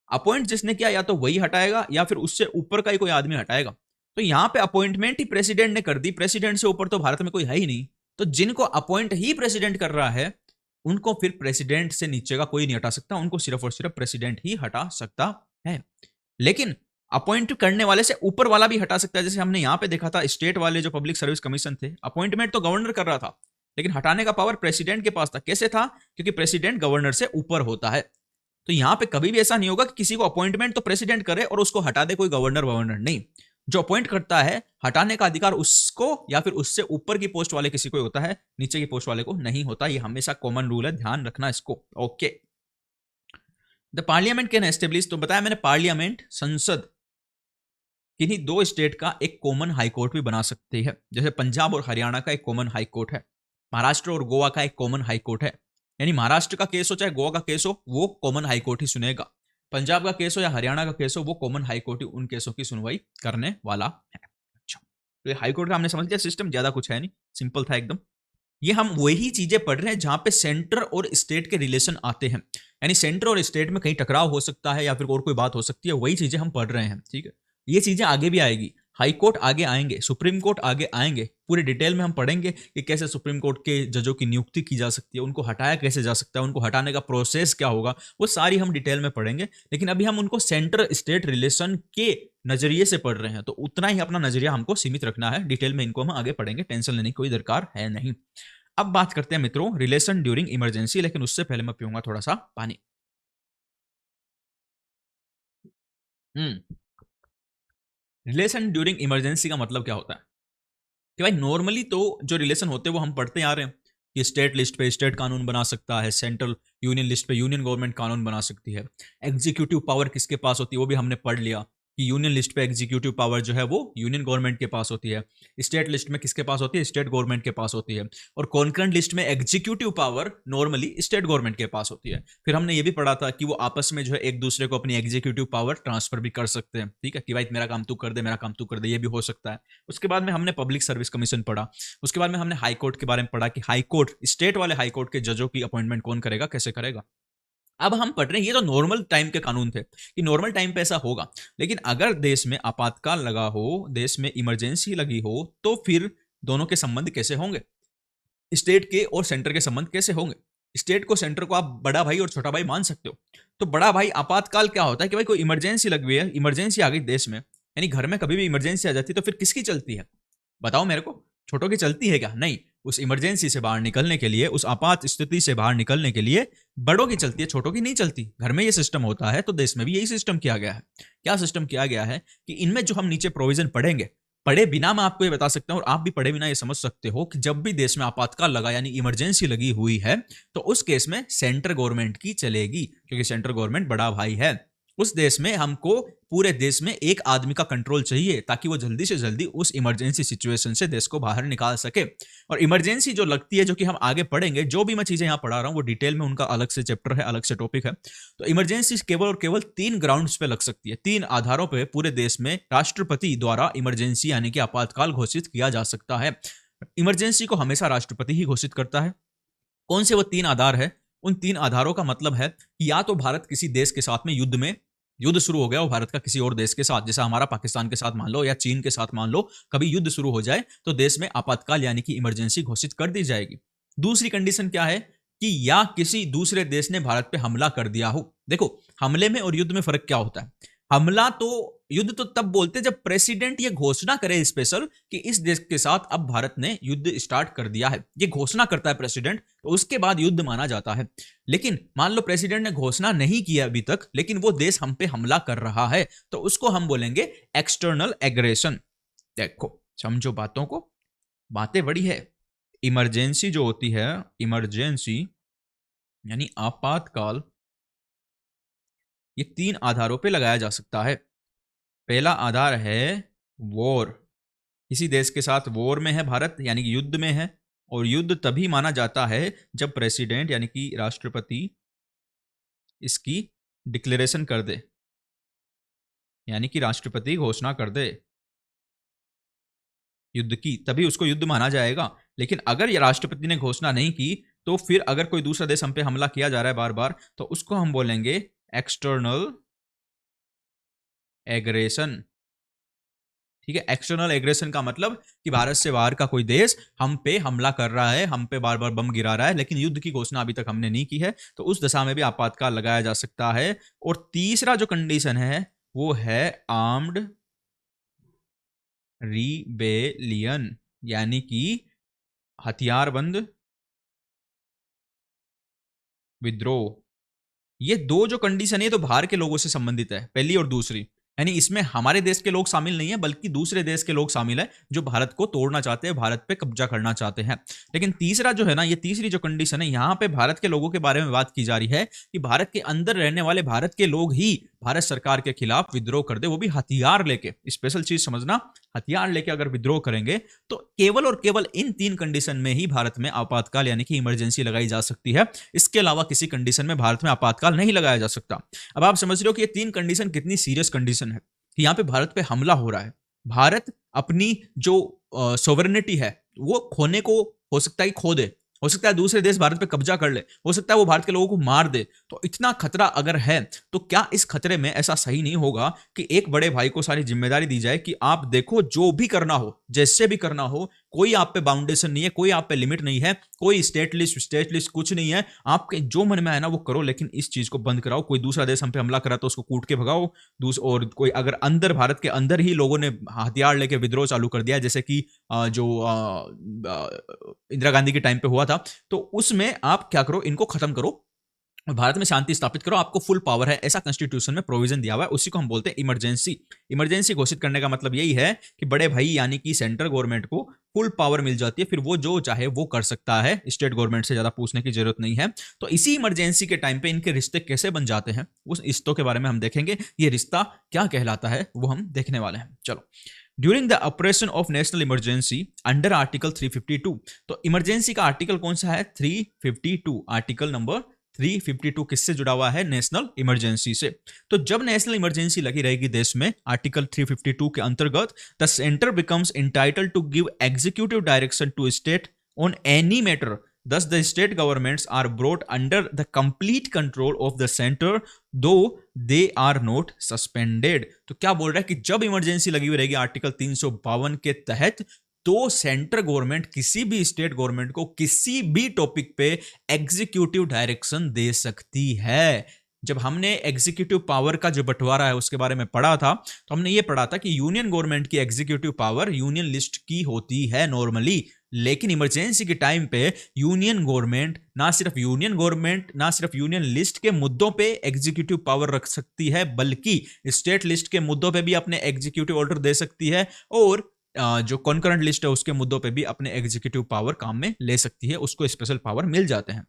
अपॉइंट जिसने किया या तो वही हटाएगा या फिर उससे ऊपर का ही कोई आदमी हटाएगा। तो यहां पे अपॉइंटमेंट ही प्रेसिडेंट ने कर दी, प्रेसिडेंट से ऊपर तो भारत में कोई है ही नहीं। तो जिनको अपॉइंट ही प्रेसिडेंट कर रहा है उनको फिर प्रेसिडेंट से नीचे का कोई नहीं हटा सकता, उनको सिर्फ और सिर्फ प्रेसिडेंट ही हटा सकता है। लेकिन अपॉइंट करने वाले से ऊपर वाला भी हटा सकता है। जैसे हमने यहां पे देखा था स्टेट वाले जो पब्लिक सर्विस कमीशन थे, अपॉइंटमेंट तो गवर्नर कर रहा था लेकिन हटाने का पावर प्रेसिडेंट के पास था। कैसे था? क्योंकि प्रेसिडेंट गवर्नर से ऊपर होता है। तो यहां पे कभी भी ऐसा नहीं होगा कि किसी को अपॉइंटमेंट तो प्रेसिडेंट करे और उसको हटा दे कोई गवर्नर ववर्नर, नहीं। जो अपॉइंट करता है हटाने का अधिकार उसको या फिर उससे ऊपर की पोस्ट वाले किसी को होता है, नीचे की पोस्ट वाले को नहीं होता। ये हमेशा कॉमन रूल है, ध्यान रखना इसको। Okay, the parliament can establish, तो बताया मैंने पार्लियामेंट संसद किन्हीं दो स्टेट का एक कॉमन हाई कोर्ट भी बना सकती है। जैसे पंजाब और हरियाणा का एक कॉमन हाई कोर्ट है, महाराष्ट्र और गोवा का एक कॉमन हाई कोर्ट है। यानी महाराष्ट्र का केस हो चाहे गोवा का केस हो वो कॉमन हाई कोर्ट ही सुनेगा, पंजाब का केस हो या हरियाणा का केस हो वो कॉमन हाई कोर्ट ही उन केसों की सुनवाई करने वाला है। अच्छा, तो ये हाई कोर्ट का हमने समझ लिया सिस्टम, ज्यादा कुछ है नहीं, सिंपल था एकदम। ये हम वही चीजें पढ़ रहे हैं जहां पे सेंटर और स्टेट के रिलेशन आते हैं, यानी सेंटर और स्टेट में कहीं टकराव हो सकता है या फिर और कोई बात हो सकती है, वही चीजें हम पढ़ रहे हैं। ठीक है, ये चीजें आगे भी आएगी, हाई कोर्ट आगे आएंगे, सुप्रीम कोर्ट आगे आएंगे, पूरे डिटेल में हम पढ़ेंगे कि कैसे सुप्रीम कोर्ट के जजों की नियुक्ति की जा सकती है, उनको हटाया कैसे जा सकता है, उनको हटाने का प्रोसेस क्या होगा, वो सारी हम डिटेल में पढ़ेंगे। लेकिन अभी हम उनको सेंटर स्टेट रिलेशन के नजरिए से पढ़ रहे हैं तो उतना ही अपना नजरिया हमको सीमित रखना है, डिटेल में इनको हम आगे पढ़ेंगे, टेंशन लेने की कोई दरकार है नहीं। अब बात करते हैं मित्रों रिलेशन ड्यूरिंग इमरजेंसी, लेकिन उससे पहले मैं पीऊंगा थोड़ा सा पानी। हम्म रिलेशन ड्यूरिंग इमरजेंसी का मतलब क्या होता है कि भाई नॉर्मली तो जो रिलेशन होते हैं वो हम पढ़ते आ रहे हैं कि स्टेट लिस्ट पे स्टेट कानून बना सकता है, सेंट्रल यूनियन लिस्ट पे यूनियन गवर्नमेंट कानून बना सकती है, एग्जीक्यूटिव पावर किसके पास होती है वो भी हमने पढ़ लिया कि यूनियन लिस्ट पे एग्जीक्यूटिव पावर जो है वो यूनियन गवर्नमेंट के पास होती है, स्टेट लिस्ट में किसके पास होती है, स्टेट गवर्नमेंट के पास होती है, और कॉन्करेंट लिस्ट में executive power normally state government के पास होती है। फिर हमने ये भी पढ़ा था कि वो आपस में जो है एक दूसरे को अपनी एग्जीक्यूटिव पावर ट्रांसफर भी कर सकते हैं, ठीक है, कि भाई मेरा काम तू कर दे, मेरा काम तू कर दे, ये भी हो सकता है। उसके बाद में हमने पब्लिक सर्विस कमीशन पढ़ा। उसके बाद में हमने हाई कोर्ट के बारे में पढ़ा कि हाई कोर्ट, स्टेट वाले हाई कोर्ट के जजों की अपॉइंटमेंट कौन करेगा, कैसे करेगा। अब हम पढ़ रहे हैं, ये तो नॉर्मल टाइम के कानून थे कि नॉर्मल टाइम पे ऐसा होगा, लेकिन अगर देश में आपातकाल लगा हो, देश में इमरजेंसी लगी हो, तो फिर दोनों के संबंध कैसे होंगे, स्टेट के और सेंटर के संबंध कैसे होंगे। स्टेट को, सेंटर को आप बड़ा भाई और छोटा भाई मान सकते हो। तो बड़ा भाई आपातकाल क्या होता है कि भाई कोई इमरजेंसी लग गई है, इमरजेंसी आ गई देश में, यानी घर में कभी भी इमरजेंसी आ जाती है, तो फिर किसकी चलती है, बताओ मेरे को। छोटों की चलती है क्या? नहीं। उस इमरजेंसी से बाहर निकलने के लिए, उस आपात स्थिति से बाहर निकलने के लिए बड़ों की चलती है, छोटों की नहीं चलती। घर में ये सिस्टम होता है तो देश में भी यही सिस्टम किया गया है। क्या सिस्टम किया गया है कि इनमें जो हम नीचे प्रोविजन पढ़ेंगे, पढ़े बिना मैं आपको ये बता सकता हूं और आप भी पढ़े बिना ये समझ सकते हो कि जब भी देश में आपातकाल लगा यानी इमरजेंसी लगी हुई है, तो उस केस में सेंट्रल गवर्नमेंट की चलेगी, क्योंकि सेंट्रल गवर्नमेंट बड़ा भाई है। उस देश में हमको पूरे देश में एक आदमी का कंट्रोल चाहिए ताकि वो जल्दी से जल्दी उस इमरजेंसी सिचुएशन से देश को बाहर निकाल सके। और इमरजेंसी जो लगती है, जो कि हम आगे पढ़ेंगे, जो भी मैं चीजें यहां पढ़ा रहा हूं वो डिटेल में उनका अलग से चैप्टर है, अलग से टॉपिक है। तो इमरजेंसी केवल और केवल 3 ग्राउंड्स पे लग सकती है, 3 आधारों पे पूरे देश में राष्ट्रपति द्वारा इमरजेंसी यानी कि आपातकाल घोषित किया जा सकता है। इमरजेंसी को हमेशा राष्ट्रपति ही घोषित करता है। कौन से वो 3 आधार है? उन 3 आधारों का मतलब है कि या तो भारत किसी देश के साथ में युद्ध शुरू हो गया हो भारत का किसी और देश के साथ, जैसा हमारा पाकिस्तान के साथ मान लो, या चीन के साथ मान लो, कभी युद्ध शुरू हो जाए तो देश में आपातकाल यानी कि इमरजेंसी घोषित कर दी जाएगी। दूसरी कंडीशन क्या है कि या किसी दूसरे देश ने भारत पे हमला कर दिया हो। देखो, हमले में और युद्ध में फर्क क्या होता है? हमला तो, युद्ध तो तब बोलते जब प्रेसिडेंट ये घोषणा करे स्पेशल कि इस देश के साथ अब भारत ने युद्ध स्टार्ट कर दिया है, ये घोषणा करता है प्रेसिडेंट, तो उसके बाद युद्ध माना जाता है। लेकिन मान लो प्रेसिडेंट ने घोषणा नहीं किया अभी तक, लेकिन वो देश हम पे हमला कर रहा है, तो उसको हम बोलेंगे एक्सटर्नल एग्रेशन। देखो, समझो बातों को, बातें बड़ी है। इमरजेंसी जो होती है, इमरजेंसी यानी आपातकाल, ये 3 आधारों पे लगाया जा सकता है। पहला आधार है वॉर, किसी देश के साथ वॉर में है भारत यानी कि युद्ध में है, और युद्ध तभी माना जाता है जब प्रेसिडेंट यानी कि राष्ट्रपति इसकी डिक्लेरेशन कर दे, यानी कि राष्ट्रपति घोषणा कर दे युद्ध की, तभी उसको युद्ध माना जाएगा। लेकिन अगर ये राष्ट्रपति ने घोषणा नहीं की, तो फिर अगर कोई दूसरा देश हम पे हमला किया जा रहा है बार बार, तो उसको हम बोलेंगे एक्सटर्नल एग्रेशन। ठीक है, एक्सटर्नल एग्रेशन का मतलब कि भारत से बाहर का कोई देश हम पे हमला कर रहा है, हम पे बार बार बम गिरा रहा है, लेकिन युद्ध की घोषणा अभी तक हमने नहीं की है, तो उस दशा में भी आपातकाल लगाया जा सकता है। और तीसरा जो कंडीशन है वो है आर्म्ड रिबेलियन, यानी कि हथियारबंद विद्रोह। ये दो जो कंडीशन है तो बाहर के लोगों से संबंधित है, पहली और दूसरी, यानी इसमें हमारे देश के लोग शामिल नहीं है बल्कि दूसरे देश के लोग शामिल है जो भारत को तोड़ना चाहते हैं, भारत पे कब्जा करना चाहते हैं। लेकिन तीसरा जो है ना, ये तीसरी जो कंडीशन है, यहां पे भारत के लोगों के बारे में बात की जा रही है कि भारत के अंदर रहने वाले भारत के लोग ही भारत सरकार के खिलाफ विद्रोह कर दे, वो भी हथियार लेके। स्पेशल चीज समझना, हथियार लेके अगर विद्रोह करेंगे तो केवल और केवल इन 3 कंडीशन में ही भारत में आपातकाल यानी कि इमरजेंसी लगाई जा सकती है। इसके अलावा किसी कंडीशन में भारत में आपातकाल नहीं लगाया जा सकता। अब आप समझ रहे हो कि ये 3 कंडीशन कितनी सीरियस कंडीशन है कि यहां पे भारत पे हमला हो रहा है। भारत अपनी जो सोवरेनिटी है वो खोने को, हो सकता है खो दे, हो सकता है दूसरे देश भारत पे कब्जा कर ले, हो सकता है वो भारत के लोगों को मार दे। तो इतना खतरा अगर है, तो क्या इस खतरे में ऐसा सही नहीं होगा कि एक बड़े भाई को सारी जिम्मेदारी दी जाए कि आप देखो, जो भी करना हो, जैसे भी करना हो, कोई आप पे बाउंडेशन नहीं है, कोई आप पे लिमिट नहीं है, कोई स्टेट लिस्ट कुछ नहीं है, आपके जो मन में आए ना वो करो, लेकिन इस चीज को बंद कराओ। कोई दूसरा देश हम पे हमला करा तो उसको कूट के भगाओ। और कोई अगर अंदर, भारत के अंदर ही लोगों ने हथियार लेके विद्रोह चालू कर दिया, जैसे कि जो इंदिरा गांधी के टाइम पे हुआ था, तो उसमें आप क्या करो, इनको खत्म करो। और भारत में शांति स्थापित करो, आपको फुल पावर है, ऐसा कॉन्स्टिट्यूशन में प्रोविजन दिया हुआ है। उसी को हम बोलते हैं इमरजेंसी। इमरजेंसी घोषित करने का मतलब यही है कि बड़े भाई यानी कि सेंट्रल गवर्नमेंट को फुल पावर मिल जाती है, फिर वो जो चाहे वो कर सकता है, स्टेट गवर्नमेंट से ज्यादा पूछने की जरूरत नहीं है। तो इसी इमरजेंसी के टाइम पे इनके रिश्ते कैसे बन जाते हैं, उस रिश्तों के बारे में हम देखेंगे। ये रिश्ता क्या कहलाता है वो हम देखने वाले हैं। चलो, during the operation of national emergency under article 352, तो इमरजेंसी का आर्टिकल कौन सा है? 352, आर्टिकल नंबर 352 किससे जुड़ा हुआ है? नेशनल इमरजेंसी से। तो जब नेशनल इमरजेंसी लगी रहेगी देश में, आर्टिकल 352 के अंतर्गत, the centre becomes entitled to give executive direction to state on any matter. Thus, the state governments are brought under the complete control of the center, though they are not suspended. तो क्या बोल रहा है कि जब emergency लगी हुई रहेगी आर्टिकल 352 के तहत, तो सेंट्रल गवर्नमेंट किसी भी स्टेट गवर्नमेंट को किसी भी टॉपिक पे एग्जीक्यूटिव डायरेक्शन दे सकती है। जब हमने एग्जीक्यूटिव पावर का जो बंटवारा है उसके बारे में पढ़ा था, तो हमने ये पढ़ा था कि यूनियन गवर्नमेंट की एग्जीक्यूटिव पावर यूनियन लिस्ट की होती है नॉर्मली, लेकिन इमरजेंसी के टाइम पे यूनियन गवर्नमेंट ना सिर्फ यूनियन लिस्ट के मुद्दों पे एग्जीक्यूटिव पावर रख सकती है, बल्कि स्टेट लिस्ट के मुद्दों पे भी अपने एग्जीक्यूटिव ऑर्डर दे सकती है, और जो कॉन्करेंट लिस्ट है उसके मुद्दों पे भी अपने एग्जीक्यूटिव पावर काम में ले सकती है, उसको स्पेशल पावर मिल जाते हैं।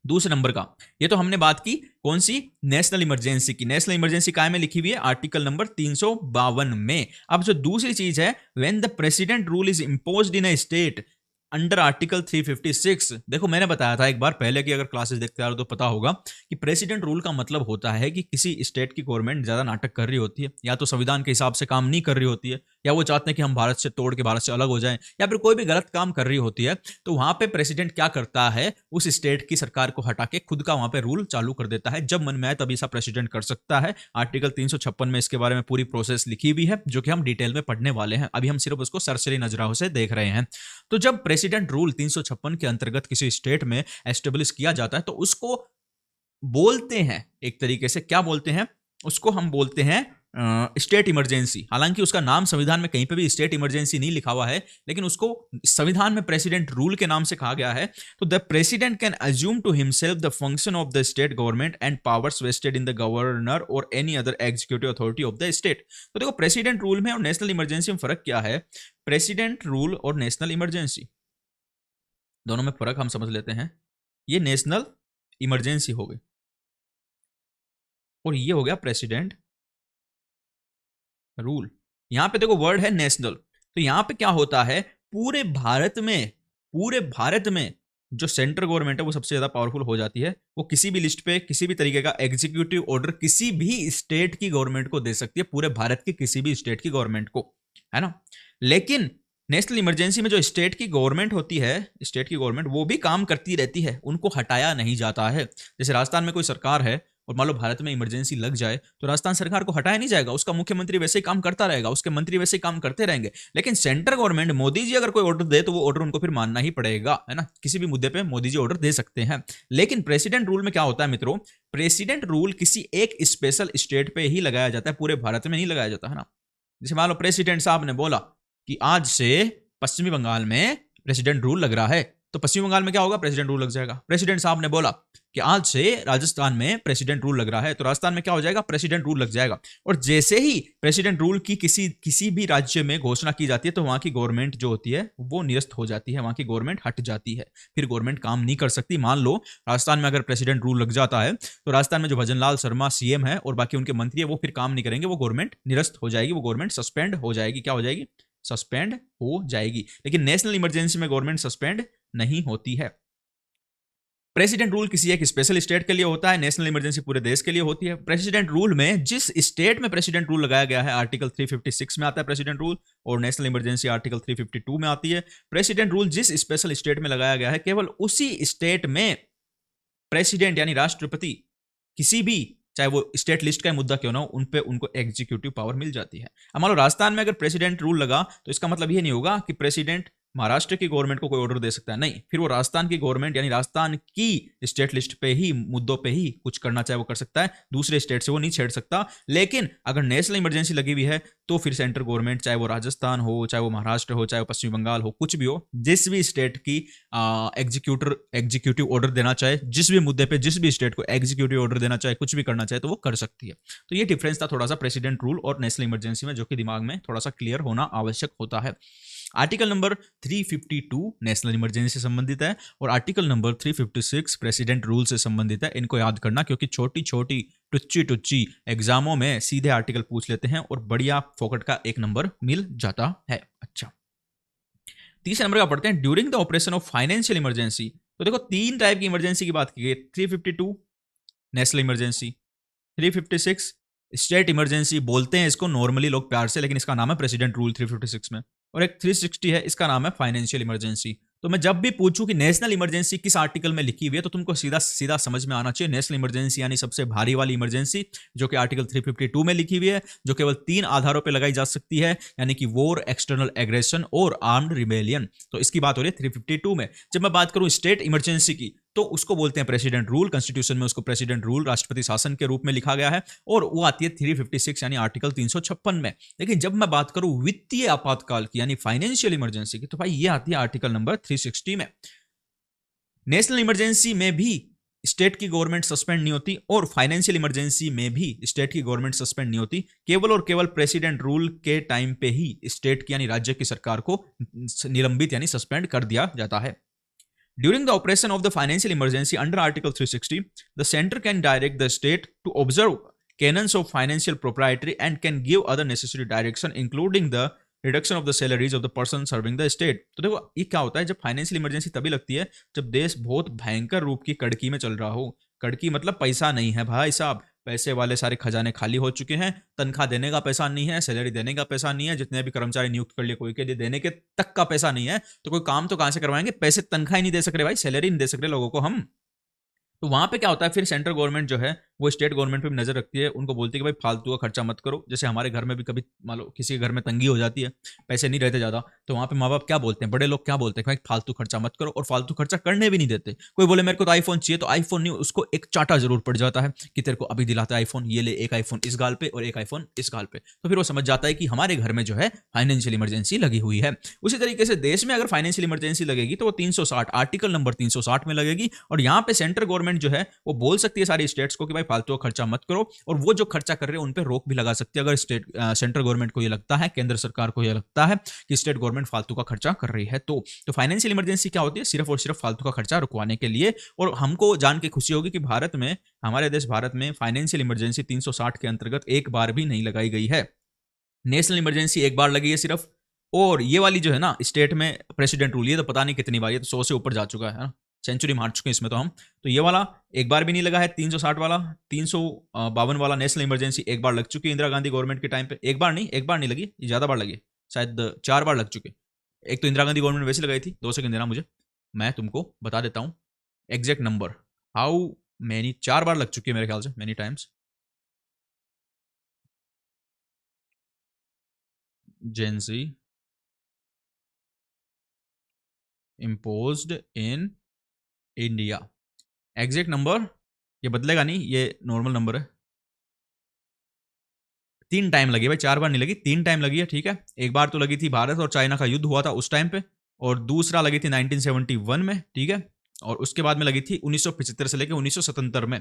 दूसरे नंबर का, ये तो हमने बात की कौन सी? नेशनल इमरजेंसी की। नेशनल इमरजेंसी काय में लिखी हुई है? आर्टिकल नंबर 352 में। अब जो दूसरी चीज है, when the president rule is imposed in a state under article 356। देखो, मैंने बताया था एक बार पहले की, अगर क्लासेस देखते आ रहे हो तो पता होगा कि प्रेसिडेंट रूल का मतलब होता है कि किसी स्टेट की गवर्नमेंट ज्यादा नाटक कर रही होती है, या तो संविधान के हिसाब से काम नहीं कर रही होती है, या वो चाहते हैं कि हम भारत से तोड़ के भारत से अलग हो जाएं, या फिर कोई भी गलत काम कर रही होती है, तो वहां पे प्रेसिडेंट क्या करता है? उस स्टेट की सरकार को हटा के खुद का वहां पे रूल चालू कर देता है। जब मन में आए तभी ऐसा प्रेसिडेंट कर सकता है। आर्टिकल 356 में इसके बारे में पूरी प्रोसेस लिखी हुई है, जो कि हम डिटेल में पढ़ने वाले हैं। अभी हम सिर्फ उसको सरसरी नजरों से देख रहे हैं। तो जब प्रेसिडेंट रूल 356 के अंतर्गत किसी स्टेट में एस्टेब्लिश किया जाता है, तो उसको बोलते हैं एक तरीके से, क्या बोलते हैं उसको? हम बोलते हैं स्टेट इमरजेंसी। हालांकि उसका नाम संविधान में कहीं पे भी स्टेट इमरजेंसी नहीं लिखा हुआ है, लेकिन उसको संविधान में प्रेसिडेंट रूल के नाम से कहा गया है। तो the president can assume to himself the function of the state government and powers vested in the governor और any other executive authority of the state. तो देखो, प्रेसिडेंट रूल में और नेशनल इमरजेंसी में फर्क क्या है? प्रेसिडेंट रूल और नेशनल इमरजेंसी दोनों में फर्क हम समझ लेते हैं। ये नेशनल इमरजेंसी हो गई और ये हो गया प्रेसिडेंट रूल। यहां पे देखो वर्ड है नेशनल, तो यहां पे क्या होता है? पूरे भारत में जो सेंट्रल गवर्नमेंट है वो सबसे ज्यादा पावरफुल हो जाती है। वो किसी भी लिस्ट पे किसी भी तरीके का एग्जीक्यूटिव ऑर्डर किसी भी स्टेट की गवर्नमेंट को दे सकती है, पूरे भारत की किसी भी स्टेट की गवर्नमेंट को, है ना। लेकिन नेशनल इमरजेंसी में जो स्टेट की गवर्नमेंट होती है, स्टेट की गवर्नमेंट वो भी काम करती रहती है, उनको हटाया नहीं जाता है। जैसे राजस्थान में कोई सरकार है और मान लो भारत में इमरजेंसी लग जाए, तो राजस्थान सरकार को हटाया नहीं जाएगा, उसका मुख्यमंत्री वैसे ही काम करता रहेगा, उसके मंत्री वैसे ही काम करते रहेंगे। लेकिन सेंट्रल गवर्नमेंट, मोदी जी अगर कोई ऑर्डर दे तो वो ऑर्डर उनको फिर मानना ही पड़ेगा, है ना। किसी भी मुद्दे पे मोदी जी ऑर्डर दे सकते हैं। लेकिन प्रेसिडेंट रूल में क्या होता है मित्रों? प्रेसिडेंट रूल किसी एक स्पेशल स्टेट पे ही लगाया जाता है, पूरे भारत में नहीं लगाया जाता, है ना। जैसे मान लो प्रेसिडेंट साहब ने बोला कि आज से पश्चिमी बंगाल में प्रेसिडेंट रूल लग रहा है, तो पश्चिम बंगाल में क्या होगा? प्रेसिडेंट रूल लग जाएगा। प्रेसिडेंट साहब ने बोला कि आज से राजस्थान में प्रेसिडेंट रूल लग रहा है, तो राजस्थान में क्या हो जाएगा? प्रेसिडेंट रूल लग जाएगा। और जैसे ही प्रेसिडेंट रूल की किसी भी राज्य में घोषणा की जाती है, तो वहां की गवर्नमेंट जो होती है वो निरस्त हो जाती है, वहां की गवर्नमेंट हट जाती है, फिर गवर्नमेंट काम नहीं कर सकती। मान लो राजस्थान में अगर प्रेसिडेंट रूल लग जाता है, तो राजस्थान में जो भजनलाल शर्मा सीएम है और बाकी उनके मंत्री है वो फिर काम नहीं करेंगे, वो गवर्नमेंट निरस्त हो जाएगी, वो गवर्नमेंट सस्पेंड हो जाएगी। क्या हो जाएगी? सस्पेंड हो जाएगी। लेकिन नेशनल इमरजेंसी में गवर्नमेंट सस्पेंड नहीं होती है। प्रेसिडेंट रूल किसी एक स्पेशल स्टेट के लिए होता है, नेशनल इमरजेंसी पूरे देश के लिए होती है। प्रेसिडेंट रूल में जिस स्टेट में प्रेसिडेंट रूल लगाया गया है, आर्टिकल 356 में आता है प्रेसिडेंट रूल, और नेशनल इमरजेंसी आर्टिकल 352 में आती है। प्रेसिडेंट रूल जिस स्पेशल स्टेट में लगाया गया है, केवल उसी स्टेट में प्रेसिडेंट यानी राष्ट्रपति किसी भी, चाहे वो स्टेट लिस्ट का मुद्दा क्यों ना हो, उन पे उनको एग्जीक्यूटिव पावर मिल जाती है। अब मान लो राजस्थान में अगर प्रेसिडेंट रूल लगा, तो इसका मतलब ये नहीं होगा कि प्रेसिडेंट महाराष्ट्र की गवर्नमेंट को कोई ऑर्डर दे सकता है? नहीं। फिर वो राजस्थान की गवर्नमेंट यानी राजस्थान की स्टेट लिस्ट पे ही, मुद्दों पे ही कुछ करना चाहे वो कर सकता है, दूसरे स्टेट से वो नहीं छेड़ सकता। लेकिन अगर नेशनल इमरजेंसी लगी हुई है तो फिर सेंट्रल गवर्नमेंट, चाहे वो राजस्थान हो, चाहे वो महाराष्ट्र हो, चाहे वो पश्चिम बंगाल हो, कुछ भी हो, जिस भी स्टेट की एग्जीक्यूटिव ऑर्डर देना चाहे, जिस भी मुद्दे पे जिस भी स्टेट को एग्जीक्यूटिव ऑर्डर देना चाहे, कुछ भी करना चाहे तो वो कर सकती है। तो ये डिफरेंस था थोड़ा सा प्रेसिडेंट रूल और नेशनल इमरजेंसी में, जो कि दिमाग में थोड़ा सा क्लियर होना आवश्यक होता है। आर्टिकल नंबर 352 नेशनल इमरजेंसी से संबंधित है और आर्टिकल नंबर 356 प्रेसिडेंट रूल से संबंधित है। इनको याद करना, क्योंकि छोटी छोटी टुच्ची एग्जामों में सीधे आर्टिकल पूछ लेते हैं और बढ़िया फोकट का एक नंबर मिल जाता है। अच्छा, तीसरे नंबर का पढ़ते हैं, during the operation of financial emergency. तो देखो 3 टाइप की इमरजेंसी की बात की गई। 352 नेशनल इमरजेंसी, 356 स्टेट इमरजेंसी बोलते हैं इसको नॉर्मली लोग प्यार से, लेकिन इसका नाम है प्रेसिडेंट रूल 356 में, और एक 360 है, इसका नाम है फाइनेंशियल इमरजेंसी। तो मैं जब भी पूछूं कि नेशनल इमरजेंसी किस आर्टिकल में लिखी हुई है, तो तुमको सीधा सीधा समझ में आना चाहिए नेशनल इमरजेंसी यानी सबसे भारी वाली इमरजेंसी, जो कि आर्टिकल 352 में लिखी हुई है, जो केवल 3 आधारों पर लगाई जा सकती है, यानी कि वॉर, एक्सटर्नल एग्रेशन और आर्म्ड रिबेलियन। तो इसकी बात हो रही है 352 में। जब मैं बात करूं स्टेट इमरजेंसी की, तो उसको बोलते हैं प्रेसिडेंट रूल। कॉन्स्टिट्यूशन में उसको प्रेसिडेंट रूल, राष्ट्रपति शासन के रूप में लिखा गया है, और वो आती है 356 यानी आर्टिकल 356 में। लेकिन जब मैं बात करूं वित्तीय आपातकाल की यानी फाइनेंशियल इमरजेंसी की, तो भाई ये आती है आर्टिकल नंबर 360 में। नेशनल इमरजेंसी में भी स्टेट की गवर्नमेंट सस्पेंड नहीं होती और फाइनेंशियल इमरजेंसी में भी स्टेट की गवर्नमेंट सस्पेंड नहीं होती। केवल और केवल प्रेसिडेंट रूल के टाइम पे ही स्टेट की यानी राज्य की सरकार को निलंबित यानी सस्पेंड कर दिया जाता है। During the operation of the financial emergency under Article 360, the center can direct the state to observe canons of financial propriety and can give other necessary direction, including the reduction of the salaries of the person serving the state. तो देखो ये क्या होता है, जब financial emergency तभी लगती है जब देश बहुत भयंकर रूप की कड़की में चल रहा हो। कड़की मतलब पैसा नहीं है भाई साहब, पैसे वाले सारे खजाने खाली हो चुके हैं, तनख्वाह देने का पैसा नहीं है, सैलरी देने का पैसा नहीं है, जितने भी कर्मचारी नियुक्त कर लिए कोई के लिए देने के तक का पैसा नहीं है, तो कोई काम तो कहां से करवाएंगे? पैसे तनख्वाह ही नहीं दे सक रहे भाई, सैलरी नहीं दे सक रहे लोगों को हम। तो वहां पे क्या होता है, फिर सेंट्रल गवर्नमेंट जो है वो स्टेट गवर्नमेंट पे भी नजर रखती है, उनको बोलती है कि भाई फालतू का खर्चा मत करो। जैसे हमारे घर में भी कभी मान लो किसी के घर में तंगी हो जाती है, पैसे नहीं रहते ज्यादा, तो वहां पे माँ बाप क्या बोलते हैं, बड़े लोग क्या बोलते हैं, भाई फालतू खर्चा मत करो, और फालतू खर्चा करने भी नहीं देते। कोई बोले मेरे को तो आईफोन चाहिए, तो आईफोन नहीं, उसको एक चाटा जरूर पड़ जाता है कि तेरे को अभी दिलाता है आईफोन, ये ले, एक आईफोन इस गाल पे और एक आईफोन इस गाल पे। तो फिर वो समझ जाता है कि हमारे घर में जो है फाइनेंशियल इमरजेंसी लगी हुई है। उसी तरीके से देश में अगर फाइनेंशियल इमरजेंसी लगेगी तो वो 360 आर्टिकल नंबर 360 में लगेगी, और यहाँ पे सेंट्रल गवर्नमेंट जो है वो बोल सकती है सारी स्टेट्स को कि भाई फालतू का खर्चा मत करो, और वो जो खर्चा कर रहे हैं उन पे रोक भी लगा सकती है अगर सेंट्रल गवर्नमेंट को ये लगता है, केंद्र सरकार को ये लगता है कि स्टेट गवर्नमेंट फालतू का खर्चा कर रही है। तो फाइनेंशियल इमरजेंसी क्या होती है, सिर्फ और सिर्फ फालतू का खर्चा रुकवाने के लिए। और हमको जान के खुशी होगी कि भारत में, हमारे देश भारत में फाइनेंशियल इमरजेंसी 360 के अंतर्गत एक बार भी नहीं लगाई गई है। नेशनल इमरजेंसी एक बार लगी है सिर्फ, और ये वाली जो है ना स्टेट में प्रेसिडेंट रूल, ये तो पता नहीं कितनी बार, ये तो 100 से ऊपर जा चुका है ना, सेंचुरी मार चुके हैं इसमें तो हम। तो ये वाला एक बार भी नहीं लगा है 360 वाला। 352 वाला नेशनल इमरजेंसी एक बार लग चुकी है इंदिरा गांधी गवर्नमेंट के टाइम पे, एक बार नहीं लगी, ये ज्यादा बार लगी, शायद 4 बार लग चुके। एक तो इंदिरा गांधी गवर्नमेंट वैसे लगाई थी। 2 सेकंड देना मुझे, मैं तुमको बता देता हूं एग्जैक्ट नंबर, हाउ मैनी, 4 बार लग चुकी है मेरे ख्याल से, many times. जेंसी imposed in India, exact number ये बदलेगा नहीं, ये नॉर्मल नंबर है। 3 टाइम लगी भाई, 4 बार नहीं लगी, 3 टाइम लगी है, ठीक है। एक बार तो लगी थी भारत और चाइना का युद्ध हुआ था उस टाइम पे, और दूसरा लगी थी 1971 में, ठीक है, और उसके बाद में लगी थी 1975 से लेकर 1977 में।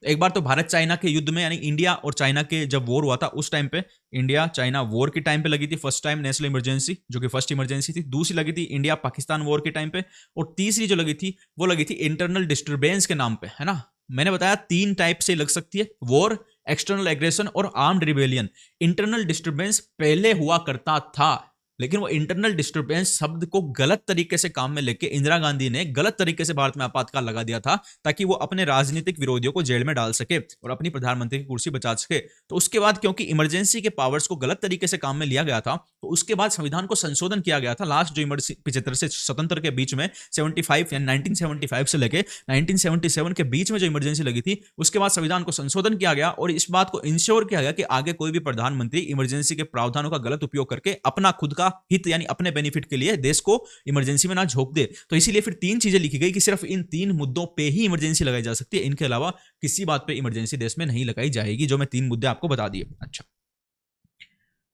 एक बार तो भारत चाइना के युद्ध में यानी इंडिया और चाइना के जब वॉर हुआ था उस टाइम पे, इंडिया चाइना वॉर के टाइम पे लगी थी फर्स्ट टाइम नेशनल इमरजेंसी, जो कि फर्स्ट इमरजेंसी थी। दूसरी लगी थी इंडिया पाकिस्तान वॉर के टाइम पे, और तीसरी जो लगी थी वो लगी थी इंटरनल डिस्टर्बेंस के नाम पे, है ना। मैंने बताया 3 टाइप से लग सकती है, वॉर, एक्सटर्नल एग्रेशन और आर्म्ड रिबेलियन। इंटरनल डिस्टर्बेंस पहले हुआ करता था, लेकिन वो इंटरनल डिस्टर्बेंस शब्द को गलत तरीके से काम में लेके इंदिरा गांधी ने गलत तरीके से भारत में आपातकाल लगा दिया था, ताकि वो अपने राजनीतिक विरोधियों को जेल में डाल सके और अपनी प्रधानमंत्री की कुर्सी बचा सके। तो उसके बाद क्योंकि इमरजेंसी के पावर्स को गलत तरीके से काम में लिया गया था, तो उसके बाद संविधान को संशोधन किया गया था। लास्ट जो इमरजेंसी 75 से 77 के बीच में 75 यानी 1975 से लेके 1977 के बीच में जो इमरजेंसी लगी थी, उसके बाद संविधान को संशोधन किया गया और इस बात को इंश्योर किया गया कि आगे कोई भी प्रधानमंत्री इमरजेंसी के प्रावधानों का गलत उपयोग करके अपना खुद का हित यानी अपने बेनिफिट के लिए देश को इमरजेंसी में ना झोंक दे। तो इसीलिए फिर 3 चीजें लिखी गई कि सिर्फ इन 3 मुद्दों पे ही इमरजेंसी लगाई जा सकती है, इनके अलावा किसी बात पे इमरजेंसी देश में नहीं लगाई जाएगी, जो मैं 3 मुद्दे आपको बता दिए। अच्छा,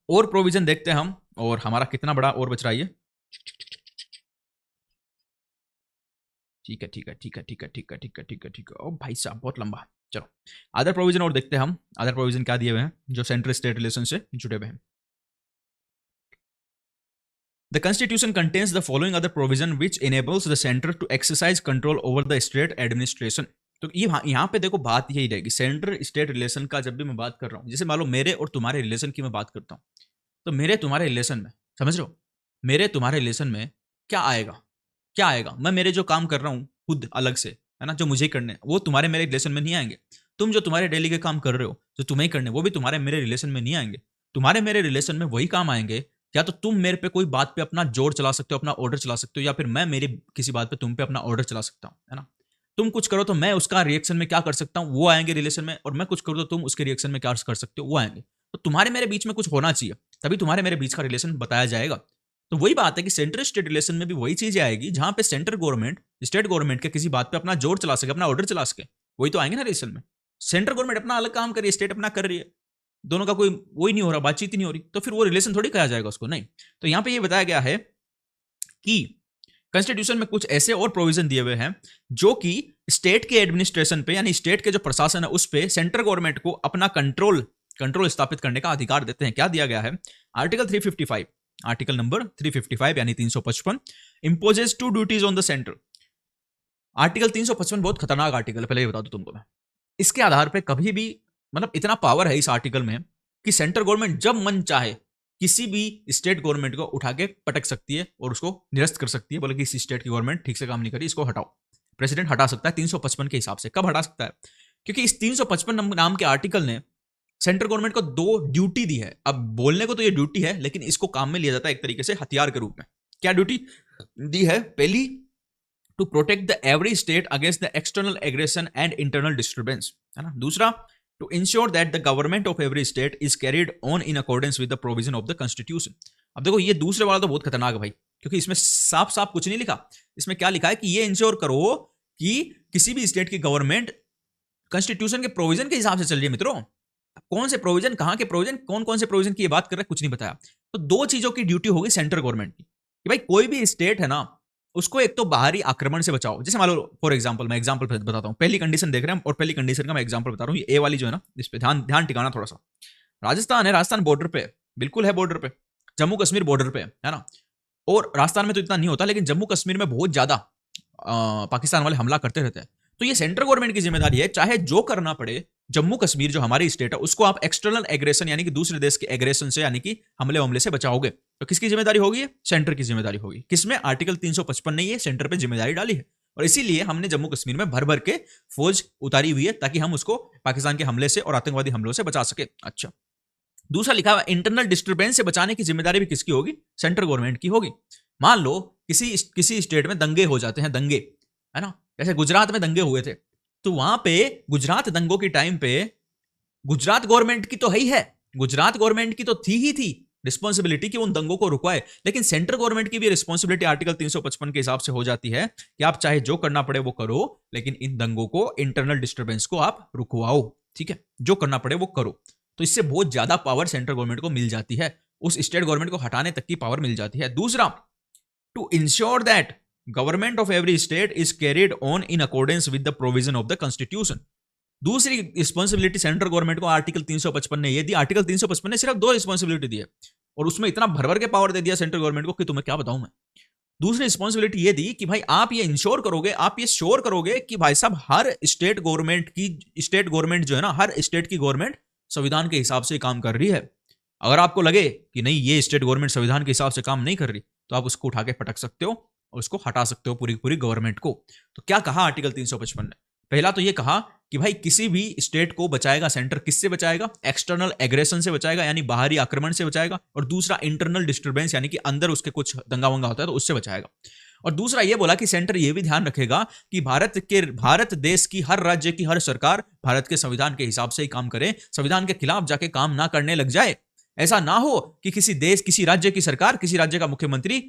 और प्रोविजन देखते हैं हम, और हमारा कितना बड़ा और बच रहा है ये। ठीक है ठीक है ठीक है ठीक है ठीक है ठीक है ठीक है ठीक है, ओ भाई साहब बहुत लंबा। चलो अदर प्रोविजन और देखते हैं हम, अदर प्रोविजन क्या दिए हुए हैं जो सेंट्रल स्टेट रिलेशन से जुड़े हुए हैं। The Constitution contains the following other provision which enables the center to exercise control over the state administration. तो ये यहाँ पे देखो बात यही रहेगी, सेंट्रल स्टेट रिलेशन का जब भी मैं बात कर रहा हूँ, जैसे मान लो मेरे और तुम्हारे रिलेशन की मैं बात करता हूँ, तो मेरे तुम्हारे रिलेशन में, समझ रहे हो, मेरे तुम्हारे रिलेशन में क्या आएगा, क्या आएगा, मैं मेरे जो काम कर रहा हूँ खुद अलग से, है ना, जो मुझे करने हैं, वो तुम्हारे मेरे रिलेशन में नहीं आएंगे। तुम जो तुम्हारे डेली के काम कर रहे हो, जो तुम्हें करने, वो भी तुम्हारे मेरे रिलेशन में नहीं आएंगे। तुम्हारे मेरे रिलेशन में वही काम आएंगे, या तो तुम मेरे पे कोई बात पे अपना जोर चला सकते हो, अपना ऑर्डर चला सकते हो, या फिर मैं मेरी किसी बात पे तुम पे अपना ऑर्डर चला सकता हूँ, है ना। तुम कुछ करो तो मैं उसका रिएक्शन में क्या कर सकता हूँ, वो आएंगे रिलेशन में, और मैं कुछ करूँ तो तुम उसके रिएक्शन में क्या कर सकते हो, वो आएंगे। तो तुम्हारे मेरे बीच में कुछ होना चाहिए, तभी तुम्हारे मेरे बीच का रिलेशन बताया जाएगा। तो वही बात है कि सेंट्रल स्टेट रिलेशन में भी वही चीजें आएगी जहां पे सेंट्रल गवर्नमेंट स्टेट गवर्नमेंट के किसी बात पे अपना जोर चला सके, अपना ऑर्डर चला सके, वही तो आएंगे ना रिलेशन में। सेंट्रल गवर्नमेंट अपना अलग काम कर रही है, स्टेट अपना कर रही है, दोनों का कोई वही नहीं हो रहा, बातचीत ही नहीं हो रही, तो फिर वो रिलेशन थोड़ी कहा जाएगा उसको, नहीं। तो यहां पे ये बताया गया है कि कॉन्स्टिट्यूशन में कुछ ऐसे और प्रोविजन दिए हुए हैं जो कि स्टेट के एडमिनिस्ट्रेशन पे, यानी स्टेट के जो प्रशासन है उस पे सेंट्रल गवर्नमेंट को अपना कंट्रोल स्थापित करने का अधिकार देते हैं। क्या दिया गया है, आर्टिकल 355, आर्टिकल नंबर 355 यानी 355, imposes 2 duties on the centre. Article 355 बहुत खतरनाक आर्टिकल है, पहले ये बता दूं तुमको मैं। इसके आधार पे कभी भी, मतलब इतना पावर है इस आर्टिकल में कि सेंट्रल गवर्नमेंट जब मन चाहे किसी भी स्टेट गवर्नमेंट को उठा के पटक सकती है और उसको निरस्त कर सकती है, बोले कि इस स्टेट की गवर्नमेंट ठीक से काम नहीं करी, इसको हटाओ। प्रेसिडेंट हटा सकता है 355 के हिसाब से। कब हटा सकता है, क्योंकि इस 355 नाम के आर्टिकल ने सेंट्रल गवर्नमेंट को 2 ड्यूटी दी है। अब बोलने को तो ये ड्यूटी है, लेकिन इसको काम में लिया जाता है एक तरीके से हथियार के रूप में। क्या ड्यूटी दी है, पहली, to protect the every state against the external aggression and internal disturbance, है ना। दूसरा, to ensure that the government of every state is carried on in accordance with the provision of the constitution। अब देखो ये दूसरे वाला तो बहुत खतरनाक है भाई, क्योंकि इसमें साफ साफ कुछ नहीं लिखा। इसमें क्या लिखा है कि ये इंश्योर करो कि किसी भी स्टेट की गवर्नमेंट कॉन्स्टिट्यूशन के प्रोविजन के हिसाब से चल रही है। मित्रों, कौन से प्रोविजन, कहां के प्रोविजन, कौन कौन से प्रोविजन की ये बात कर रहे हैं, कुछ नहीं बताया। तो 2 चीजों की ड्यूटी होगी सेंट्रल गवर्नमेंट की कि भाई कोई भी स्टेट है ना, उसको एक तो बाहरी आक्रमण से बचाओ। जैसे मान लो फॉर एग्जांपल, मैं एग्जांपल बताता हूं, पहली कंडीशन देख रहे हैं और पहली कंडीशन का मैं एग्जांपल बता रहा हूं। ये ए वाली जो है ना, इस पे ध्यान टिकाना थोड़ा सा। राजस्थान है, राजस्थान बॉर्डर पे, बिल्कुल है बॉर्डर पे, जम्मू कश्मीर बॉर्डर पे है ना। और राजस्थान में तो इतना नहीं होता, लेकिन जम्मू कश्मीर में बहुत ज्यादा पाकिस्तान वाले हमला करते रहते हैं। तो ये सेंट्रल गवर्नमेंट की जिम्मेदारी है, चाहे जो करना पड़े, जम्मू कश्मीर जो हमारी स्टेट है उसको आप एक्सटर्नल एग्रेशन यानी कि दूसरे देश के एग्रेशन से, यानी कि हमले से बचाओगे। तो किसकी जिम्मेदारी होगी, सेंटर की जिम्मेदारी होगी। किसमें, आर्टिकल 355 ने ये सेंटर पे जिम्मेदारी डाली है, और इसीलिए हमने जम्मू कश्मीर में भर भर के फौज उतारी हुई है ताकि हम उसको पाकिस्तान के हमले से और आतंकवादी हमलों से बचा सके। अच्छा, दूसरा लिखा हुआ इंटरनल डिस्टर्बेंस से बचाने की जिम्मेदारी भी किसकी होगी, सेंट्रल गवर्नमेंट की होगी। मान लो किसी स्टेट में दंगे हो जाते हैं, दंगे, है ना, जैसे गुजरात में दंगे हुए थे, तो वहां पे गुजरात दंगों के टाइम पे गुजरात गवर्नमेंट की तो है, गुजरात गवर्नमेंट की तो थी रिस्पॉन्सिबिलिटी कि उन दंगों को रुकवाए, लेकिन सेंट्रल गवर्नमेंट की भी रिस्पॉन्सिबिलिटी आर्टिकल 355 के हिसाब से हो जाती है कि आप चाहे जो करना पड़े वो करो, लेकिन इन दंगों को, इंटरनल डिस्टर्बेंस को आप रुकवाओ। ठीक है, जो करना पड़े वो करो। तो इससे बहुत ज्यादा पावर सेंट्रल गवर्नमेंट को मिल जाती है, उस स्टेट गवर्नमेंट को हटाने तक की पावर मिल जाती है। दूसरा, to ensure that government of every state is carried on in accordance with the provision of the constitution. दूसरी रिस्पॉन्सिबिलिटी सेंट्रल गवर्नमेंट को आर्टिकल 355 ने ये दी। आर्टिकल 355 ने सिर्फ 2 रिस्पॉन्सिबिलिटी दी है, और उसमें इतना भरभर के पावर दे दिया सेंट्रल गवर्नमेंट को कि तुम्हें क्या बताऊं मैं। दूसरी रिस्पॉन्सिबिलिटी ये दी कि भाई आप ये इंश्योर करोगे, आप ये श्योर करोगे कि भाई साहब हर स्टेट गवर्नमेंट जो है ना, हर स्टेट की गवर्नमेंट संविधान के हिसाब से काम कर रही है। अगर आपको लगे कि नहीं ये स्टेट गवर्नमेंट संविधान के हिसाब से काम नहीं कर रही, तो आप उसको उठा के पटक सकते हो और उसको हटा सकते हो पूरी गवर्नमेंट को। तो क्या कहा आर्टिकल 355 ने, पहला तो ये कहा कि भाई किसी भी स्टेट को बचाएगा सेंटर, किससे बचाएगा, एक्सटर्नल एग्रेशन से बचाएगा यानी बाहरी आक्रमण से बचाएगा, और दूसरा इंटरनल डिस्टर्बेंस यानी कि अंदर उसके कुछ दंगा वंगा होता है तो उससे बचाएगा। और दूसरा ये बोला कि सेंटर ये भी ध्यान रखेगा कि भारत देश की हर राज्य की हर सरकार भारत के संविधान के हिसाब से ही काम करे, संविधान के खिलाफ जाके काम ना करने लग जाए। ऐसा ना हो कि किसी देश, किसी राज्य की सरकार, किसी राज्य का मुख्यमंत्री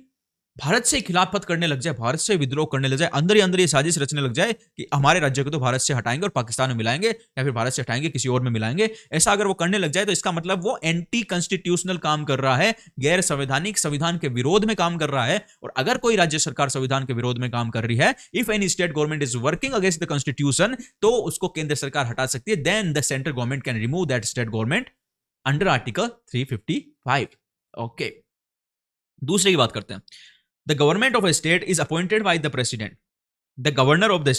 भारत से खिलाफत करने लग जाए, भारत से विद्रोह करने लग जाए, अंदर ही अंदर ये साजिश रचने लग जाए कि हमारे राज्य को तो भारत से हटाएंगे और पाकिस्तान में मिलाएंगे, या फिर भारत से हटाएंगे किसी और में मिलाएंगे। ऐसा अगर वो करने लग जाए तो इसका मतलब वो एंटी कॉन्स्टिट्यूशनल काम कर रहा है, गैर संवैधानिक, संविधान के विरोध में काम कर रहा है। और अगर कोई राज्य सरकार संविधान के विरोध में काम कर रही है, if any state government is working against the constitution, तो उसको केंद्र सरकार हटा सकती है। Then the central government can remove that state government under article 355। Okay, दूसरे की बात करते हैं। The government of a state is appointed by the president. The governor of the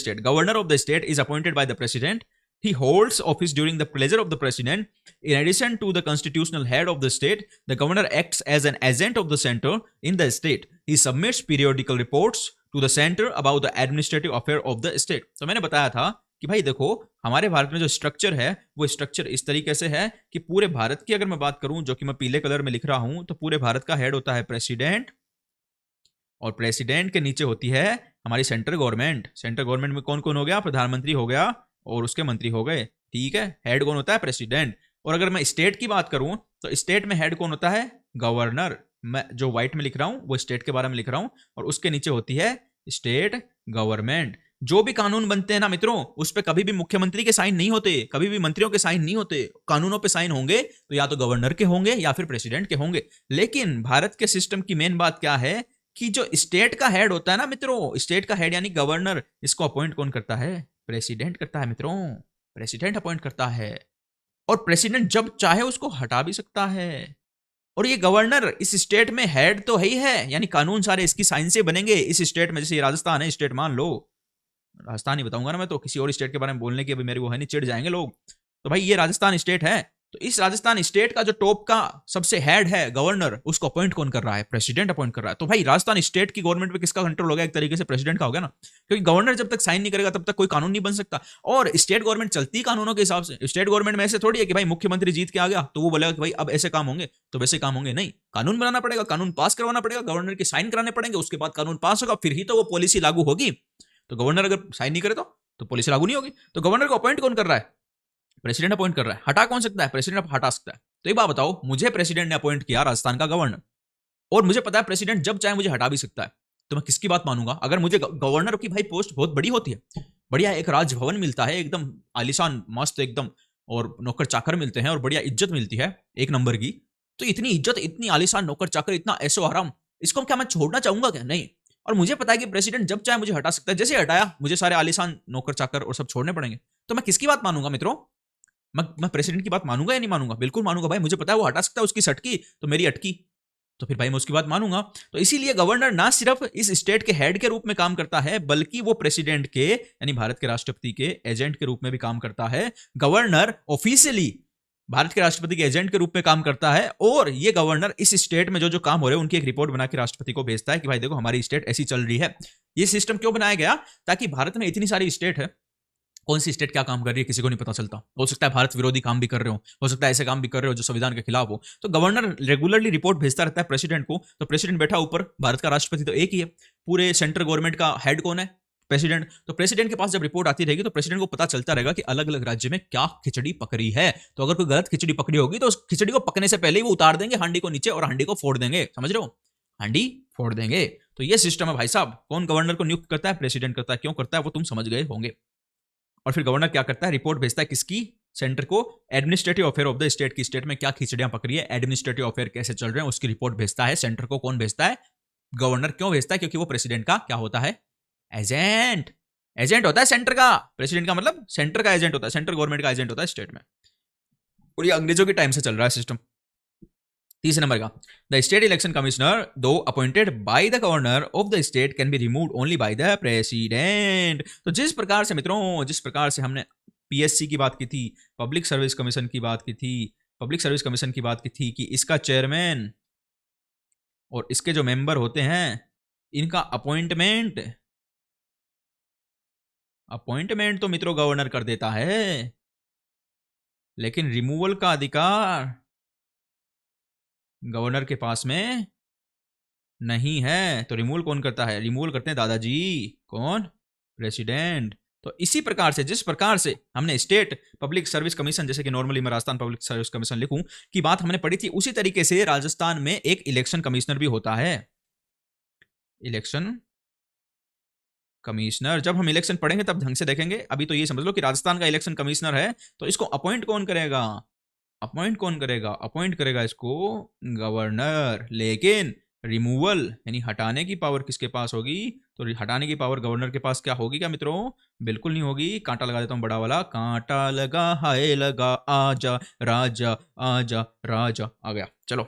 state is appointed by the president. He holds office during the pleasure of the president. In addition to the constitutional head of the state, the governor acts as an agent of the center in the state. He submits periodical reports to the center about the administrative affair of the state. तो मैंने बताया था कि भाई देखो, हमारे भारत में जो स्ट्रक्चर है वो स्ट्रक्चर इस तरीके से है कि पूरे भारत की अगर मैं बात करूं, जो कि मैं पीले कलर में लिख रहा हूं, तो पूरे भारत का हेड होता है प्रेसिडेंट, और प्रेसिडेंट के नीचे होती है हमारी सेंट्रल गवर्नमेंट। सेंट्रल गवर्नमेंट में कौन कौन हो गया? प्रधानमंत्री हो गया और उसके मंत्री हो गए, ठीक है। हेड कौन होता है? प्रेसिडेंट। और अगर मैं स्टेट की बात करूं तो स्टेट में हेड कौन होता है? गवर्नर। मैं जो व्हाइट में लिख रहा हूं वो स्टेट के बारे में लिख रहा हूं, और उसके नीचे होती है स्टेट गवर्नमेंट। जो भी कानून बनते हैं ना मित्रों, उस पर कभी भी मुख्यमंत्री के साइन नहीं होते, कभी भी मंत्रियों के साइन नहीं होते। कानूनों पे साइन होंगे तो या तो गवर्नर के होंगे या फिर प्रेसिडेंट के होंगे। लेकिन भारत के सिस्टम की मेन बात क्या है कि जो स्टेट का हेड होता है ना मित्रों, स्टेट का हेड यानी गवर्नर, इसको अपॉइंट कौन करता है? प्रेसिडेंट करता है मित्रों, प्रेसिडेंट अपॉइंट करता है। और प्रेसिडेंट जब चाहे उसको हटा भी सकता है। और ये गवर्नर इस स्टेट में हेड तो ही है, यानी कानून सारे इसकी साइन से बनेंगे इस स्टेट में। जैसे ये राजस्थान है, स्टेट मान लो, राजस्थान ही बताऊंगा ना मैं, तो किसी और स्टेट के बारे में बोलने की अभी मेरी वो है नहीं, चिढ़ जाएंगे लोग। तो भाई ये राजस्थान स्टेट है, तो इस राजस्थान स्टेट का जो टॉप का सबसे हेड है गवर्नर, उसको अपॉइंट कौन कर रहा है? प्रेसिडेंट अपॉइंट कर रहा है। तो भाई राजस्थान स्टेट की गवर्नमेंट पे किसका कंट्रोल हो गया? एक तरीके से प्रेसिडेंट का हो गया ना, क्योंकि गवर्नर जब तक साइन नहीं करेगा तब तक कोई कानून नहीं बन सकता। और स्टेट गवर्नमेंट चलती है कानूनों के हिसाब से। स्टेट गवर्नमेंट में ऐसे थोड़ी है कि भाई मुख्यमंत्री जीत के आ गया तो वो बोलेगा कि भाई अब ऐसे काम होंगे तो वैसे काम होंगे। नहीं, कानून बनाना पड़ेगा, कानून पास करवाना पड़ेगा, गवर्नर के साइन कराने पड़ेंगे, उसके बाद कानून पास होगा, फिर ही तो वो पॉलिसी लागू होगी। तो गवर्नर अगर साइन नहीं करे तो पॉलिसी लागू नहीं होगी। तो गवर्नर को अपॉइंट कौन कर रहा है? प्रेसिडेंट अपॉइंट कर रहा है। हटा कौन सकता है? प्रेसिडेंट हटा सकता है। तो एक बात बताओ, मुझे प्रेसिडेंट ने अपॉइंट किया राजस्थान का गवर्नर, और मुझे पता है प्रेसिडेंट जब चाहे मुझे हटा भी सकता है, तो मैं किसकी बात मानूंगा? अगर मुझे गवर्नर की भाई पोस्ट बहुत बड़ी होती है, बढ़िया एक राजभवन मिलता है एकदम आलिशान मस्त एकदम, और नौकर चाकर मिलते हैं और बढ़िया इज्जत मिलती है एक नंबर की, तो इतनी इज्जत, इतनी आलिशान नौकर चाकर, इतना ऐशो आराम, इसको क्या मैं छोड़ना चाहूंगा क्या? नहीं। और मुझे पता है कि प्रेसिडेंट जब चाहे मुझे हटा सकता है। जैसे हटाया, मुझे सारे आलिशान नौकर चाकर और सब छोड़ने पड़ेंगे। तो मैं किसकी बात मानूंगा मित्रों? मैं प्रेसिडेंट की बात मानूंगा या नहीं मानूंगा? बिल्कुल मानूंगा भाई, मुझे पता है वो हटा सकता है, उसकी सटकी तो मेरी अटकी, तो फिर भाई मैं उसकी बात मानूंगा। तो इसीलिए गवर्नर ना सिर्फ इस स्टेट के हेड के रूप में काम करता है, बल्कि वो प्रेसिडेंट के यानी भारत के राष्ट्रपति के एजेंट के रूप में भी काम करता है। गवर्नर ऑफिशियली भारत के राष्ट्रपति के एजेंट के रूप में काम करता है, और ये गवर्नर इस स्टेट में जो काम हो रहे हैं उनकी एक रिपोर्ट बना के राष्ट्रपति को भेजता है कि भाई देखो हमारी स्टेट ऐसी चल रही है। ये सिस्टम क्यों बनाया गया? ताकि भारत में इतनी सारी स्टेट है, कौन सी स्टेट क्या काम कर रही है किसी को नहीं पता चलता। हो सकता है भारत विरोधी काम भी कर रहे हो सकता है ऐसे काम भी कर रहे हो जो संविधान के खिलाफ हो। तो गवर्नर रेगुलरली रिपोर्ट भेजता रहता है प्रेसिडेंट को। तो प्रेसिडेंट बैठा ऊपर, भारत का राष्ट्रपति तो एक ही है, पूरे सेंट्रल गवर्नमेंट का हेड कौन है? प्रेसिडेंट। तो प्रेसिडेंट के पास जब रिपोर्ट आती रहेगी तो प्रेसिडेंट को पता चलता रहेगा कि अलग अलग राज्य में क्या खिचड़ी पकड़ी है। तो अगर कोई गलत खिचड़ी पकड़ी होगी तो उस खिचड़ी को पकने से पहले ही वो उतार देंगे हांडी को नीचे और हांडी को फोड़ देंगे। समझ रहे हो? हांडी फोड़ देंगे। तो ये सिस्टम है भाई साहब। कौन गवर्नर को नियुक्त करता है? प्रेसिडेंट करता है। क्यों करता है वो तुम समझ गए होंगे। और फिर गवर्नर क्या करता है? रिपोर्ट भेजता है किसकी? सेंटर को। Administrative affair of the state की, स्टेट में क्या खिचड़ियां पकड़ी है, एडमिनिस्ट्रेटिव अफेयर कैसे चल रहे हैं, उसकी रिपोर्ट भेजता है सेंटर को। कौन भेजता है? गवर्नर। क्यों भेजता है? क्योंकि वो प्रेसिडेंट का क्या होता है? एजेंट। एजेंट होता है सेंटर का। प्रेसिडेंट का मतलब सेंटर का एजेंट होता है, सेंट्रल गवर्नमेंट का एजेंट होता है स्टेट में। और ये अंग्रेजों के टाइम से चल रहा है सिस्टम। तीसरे नंबर का, द स्टेट इलेक्शन कमिश्नर दो appointed by the governor of the state can be removed only by the president. तो जिस प्रकार से मित्रों, जिस प्रकार से हमने पीएससी की बात की थी, पब्लिक सर्विस कमीशन की बात की थी, पब्लिक सर्विस कमीशन की बात की थी कि इसका चेयरमैन और इसके जो मेंबर होते हैं इनका अपॉइंटमेंट तो मित्रों गवर्नर कर देता है, लेकिन रिमूवल का अधिकार गवर्नर के पास में नहीं है। तो रिमूवल कौन करता है? रिमूवल करते हैं दादाजी। कौन? प्रेसिडेंट। तो इसी प्रकार से, जिस प्रकार से हमने स्टेट पब्लिक सर्विस कमीशन, जैसे कि नॉर्मली मैं राजस्थान पब्लिक सर्विस कमीशन लिखूं की बात हमने पढ़ी थी, उसी तरीके से राजस्थान में एक इलेक्शन कमिश्नर भी होता है। इलेक्शन कमिश्नर, जब हम इलेक्शन पढ़ेंगे तब ढंग से देखेंगे। अभी तो ये समझ लो कि राजस्थान का इलेक्शन कमिश्नर है, तो इसको अपॉइंट कौन करेगा? अपॉइंट कौन करेगा? अपॉइंट करेगा इसको गवर्नर। लेकिन रिमूवल यानी हटाने की पावर किसके पास होगी? तो हटाने की पावर गवर्नर के पास क्या होगी क्या मित्रों? बिल्कुल नहीं होगी। कांटा लगा देता हूं बड़ा वाला, कांटा लगा हाय लगा, आजा राजा आजा राजा, आ गया। चलो,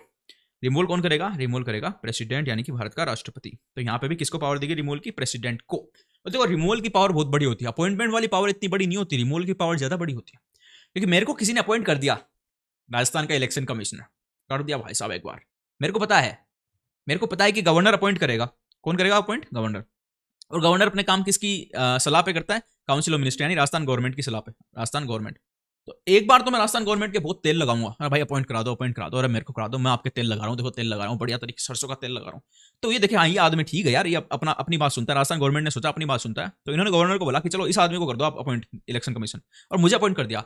रिमूवल कौन करेगा? रिमूवल करेगा प्रेसिडेंट यानी कि भारत का राष्ट्रपति। तो यहां पे भी किसको पावर देगी रिमूवल की? प्रेसिडेंट को। तो देखो, रिमूवल की पावर बहुत बड़ी होती है, अपॉइंटमेंट वाली पावर इतनी बड़ी नहीं होती, रिमूवल की पावर ज्यादा बड़ी होती है। क्योंकि मेरे को किसी ने अपॉइंट कर दिया राजस्थान का इलेक्शन कमिश्नर, कर दिया भाई साहब एक बार, मेरे को पता है कि गवर्नर अपॉइंट करेगा। कौन करेगा अपॉइंट? गवर्नर। और गवर्नर अपने काम किसकी सलाह पे करता है? काउंसिल ऑफ मिनिस्टर यानी राजस्थान गवर्नमेंट की सलाह पे, राजस्थान गवर्नमेंट। तो एक बार तो मैं राजस्थान गवर्नमेंट के बहुत तेल लगाऊंगा, अरे भाई अपॉइंट करा दो, अपॉइंट करा दो, अरे मेरे को करा दो, मैं आपके तेल लगा रहा हूँ, देखो तेल लगा रहा हूँ, बढ़िया तरीके सरसों का तेल लगा रहा हूँ। तो ये देखे, हाँ ये आदमी ठीक है यार, ये अपना अपनी बात सुनता है, राजस्थान गवर्नमेंट ने सोचा अपनी बात सुनता है, तो इन्होंने गवर्नर को बोला कि चलो इस आदमी को कर दो आप अपॉइंट इलेक्शन कमीशन, और मुझे अपॉइंट कर दिया।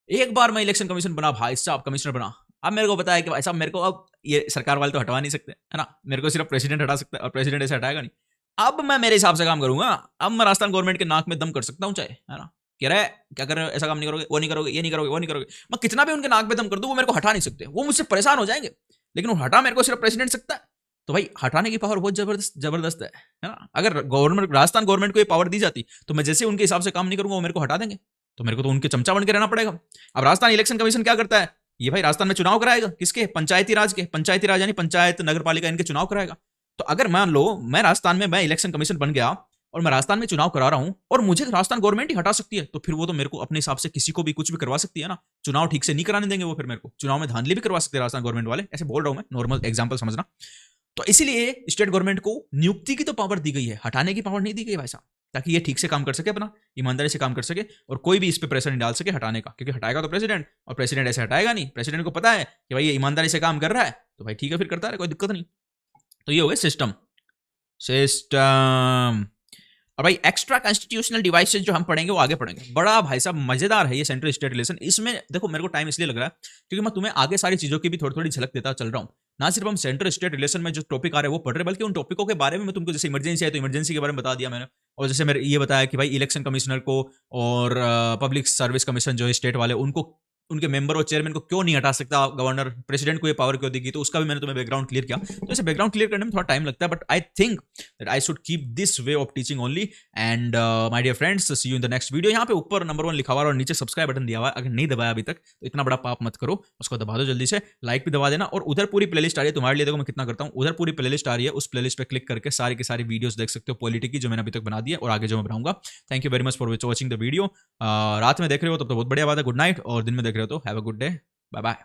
एक बार मैं इलेक्शन कमीशन बना भाई साहब, कमिश्नर बना। अब मेरे को पता है कि भाई साहब मेरे को अब ये सरकार वाले तो हटवा नहीं सकते है ना, मेरे को सिर्फ प्रेसिडेंट हटा सकता है, और प्रेसिडेंट ऐसे हटाएगा नहीं। अब मैं मेरे हिसाब से काम करूंगा, अब मैं राजस्थान गवर्नमेंट के नाक में दम कर सकता हूं चाहे, है ना, कह रहा है क्या कर रहे हो, ऐसा काम नहीं करोगे, वो नहीं करोगे, ये नहीं करोगे, वो नहीं करोगे। मैं कितना भी उनके नाक पे दम कर दूं, वो मेरे को हटा नहीं सकते, वो मुझसे परेशान हो जाएंगे। लेकिन वो हटा मेरे को सिर्फ प्रेसिडेंट सकता है। तो भाई हटाने की पावर बहुत जबरदस्त है ना। अगर गवर्नमेंट, राजस्थान गवर्नमेंट को ये पावर दी जाती, तो मैं जैसे उनके हिसाब से काम नहीं करूंगा, वो मेरे को हटा देंगे, तो मेरे को तो उनके चमचा बन के रहना पड़ेगा। अब राजस्थान इलेक्शन कमीशन क्या करता है? ये भाई राजस्थान में चुनाव कराएगा, किसके? पंचायती राज के। पंचायती राज यानी पंचायत, नगर पालिका, इनके चुनाव कराएगा। तो अगर मान लो मैं राजस्थान में, मैं इलेक्शन कमीशन बन गया और मैं राजस्थान में चुनाव करा रहा हूं, और मुझे राजस्थान गवर्नमेंट ही हटा सकती है, तो फिर वो तो मेरे को अपने हिसाब से किसी को भी कुछ भी करवा सकती है ना। चुनाव ठीक से नहीं कराने देंगे वो, फिर मेरे को चुनाव में धांधली भी करवा सकते हैं राजस्थान गवर्नमेंट वाले, ऐसे बोल रहा हूं मैं, नॉर्मल एग्जांपल समझना। तो इसीलिए स्टेट गवर्नमेंट को नियुक्ति की तो पावर दी गई है, हटाने की पावर नहीं दी गई भाई साहब, ताकि ये ठीक से काम कर सके, अपना ईमानदारी से काम कर सके, और कोई भी इस पे प्रेशर नहीं डाल सके हटाने का, क्योंकि हटाएगा तो प्रेसिडेंट, और प्रेसिडेंट ऐसे हटाएगा नहीं। प्रेसिडेंट को पता है कि भाई ये ईमानदारी से काम कर रहा है, तो भाई ठीक है, फिर करता रहे, कोई दिक्कत नहीं। तो ये हो गया सिस्टम। और भाई एक्स्ट्रा कॉन्स्टिट्यूशनल डिवाइसेस जो हम पढ़ेंगे वो आगे पढ़ेंगे, बड़ा भाई साहब मजेदार है ये सेंट्रल स्टेट रिलेशन। इसमें देखो मेरे को टाइम इसलिए लग रहा है क्योंकि मैं तुम्हें आगे सारी चीजों की भी थोड़ी थोड़ी झलक देता चल रहा हूँ। ना सिर्फ हम सेंट्रल स्टेट रिलेशन में जो टॉपिक आ रहे हैं वो पढ़ रहे, बल्कि उन टॉपिकों के बारे में मैं तुमको, जैसे इमरजेंसी है तो इमरजेंसी के बारे में बता दिया मैंने, और जैसे मैंने ये बताया कि भाई इलेक्शन कमिश्नर को और पब्लिक सर्विस कमीशन जो है स्टेट वाले, उनको, उनके मेंबर और चेयरमैन को क्यों नहीं हटा सकता गवर्नर, प्रेसिडेंट को ये पावर क्यों देगी, तो उसका भी मैंने तुम्हें बैकग्राउंड क्लियर किया। तो ऐसे बैकग्राउंड क्लियर करने में थोड़ा टाइम लगता है, but I think that I should keep this way of teaching only. And my dear friends, see you in the next video. यहाँ पे ऊपर नंबर 1 लिखा हुआ है और नीचे सब्सक्राइब बटन दिया हुआ है, अगर नहीं दबाया अभी तक तो इतना बड़ा पाप मत करो, उसको दबा दो जल्दी से, लाइक भी दबा देना। और उधर पूरी प्लेलिस्ट आ रही है तुम्हारे लिए, देखो मैं कितना करता हूँ, उधर पूरी प्लेलिस्ट आ रही है, उस प्लेलिस्ट पे क्लिक करके सारी की सारी वीडियोस देख सकते हो पॉलिटी की, जो मैंने अभी तक बना दी है और आगे जो मैं बनाऊंगा। Thank you very much for watching the video. रात में देख रहे हो तब तो बहुत बढ़िया बात है, गुड नाइट, और दिन में देख रहे हो तो have a good day, bye bye.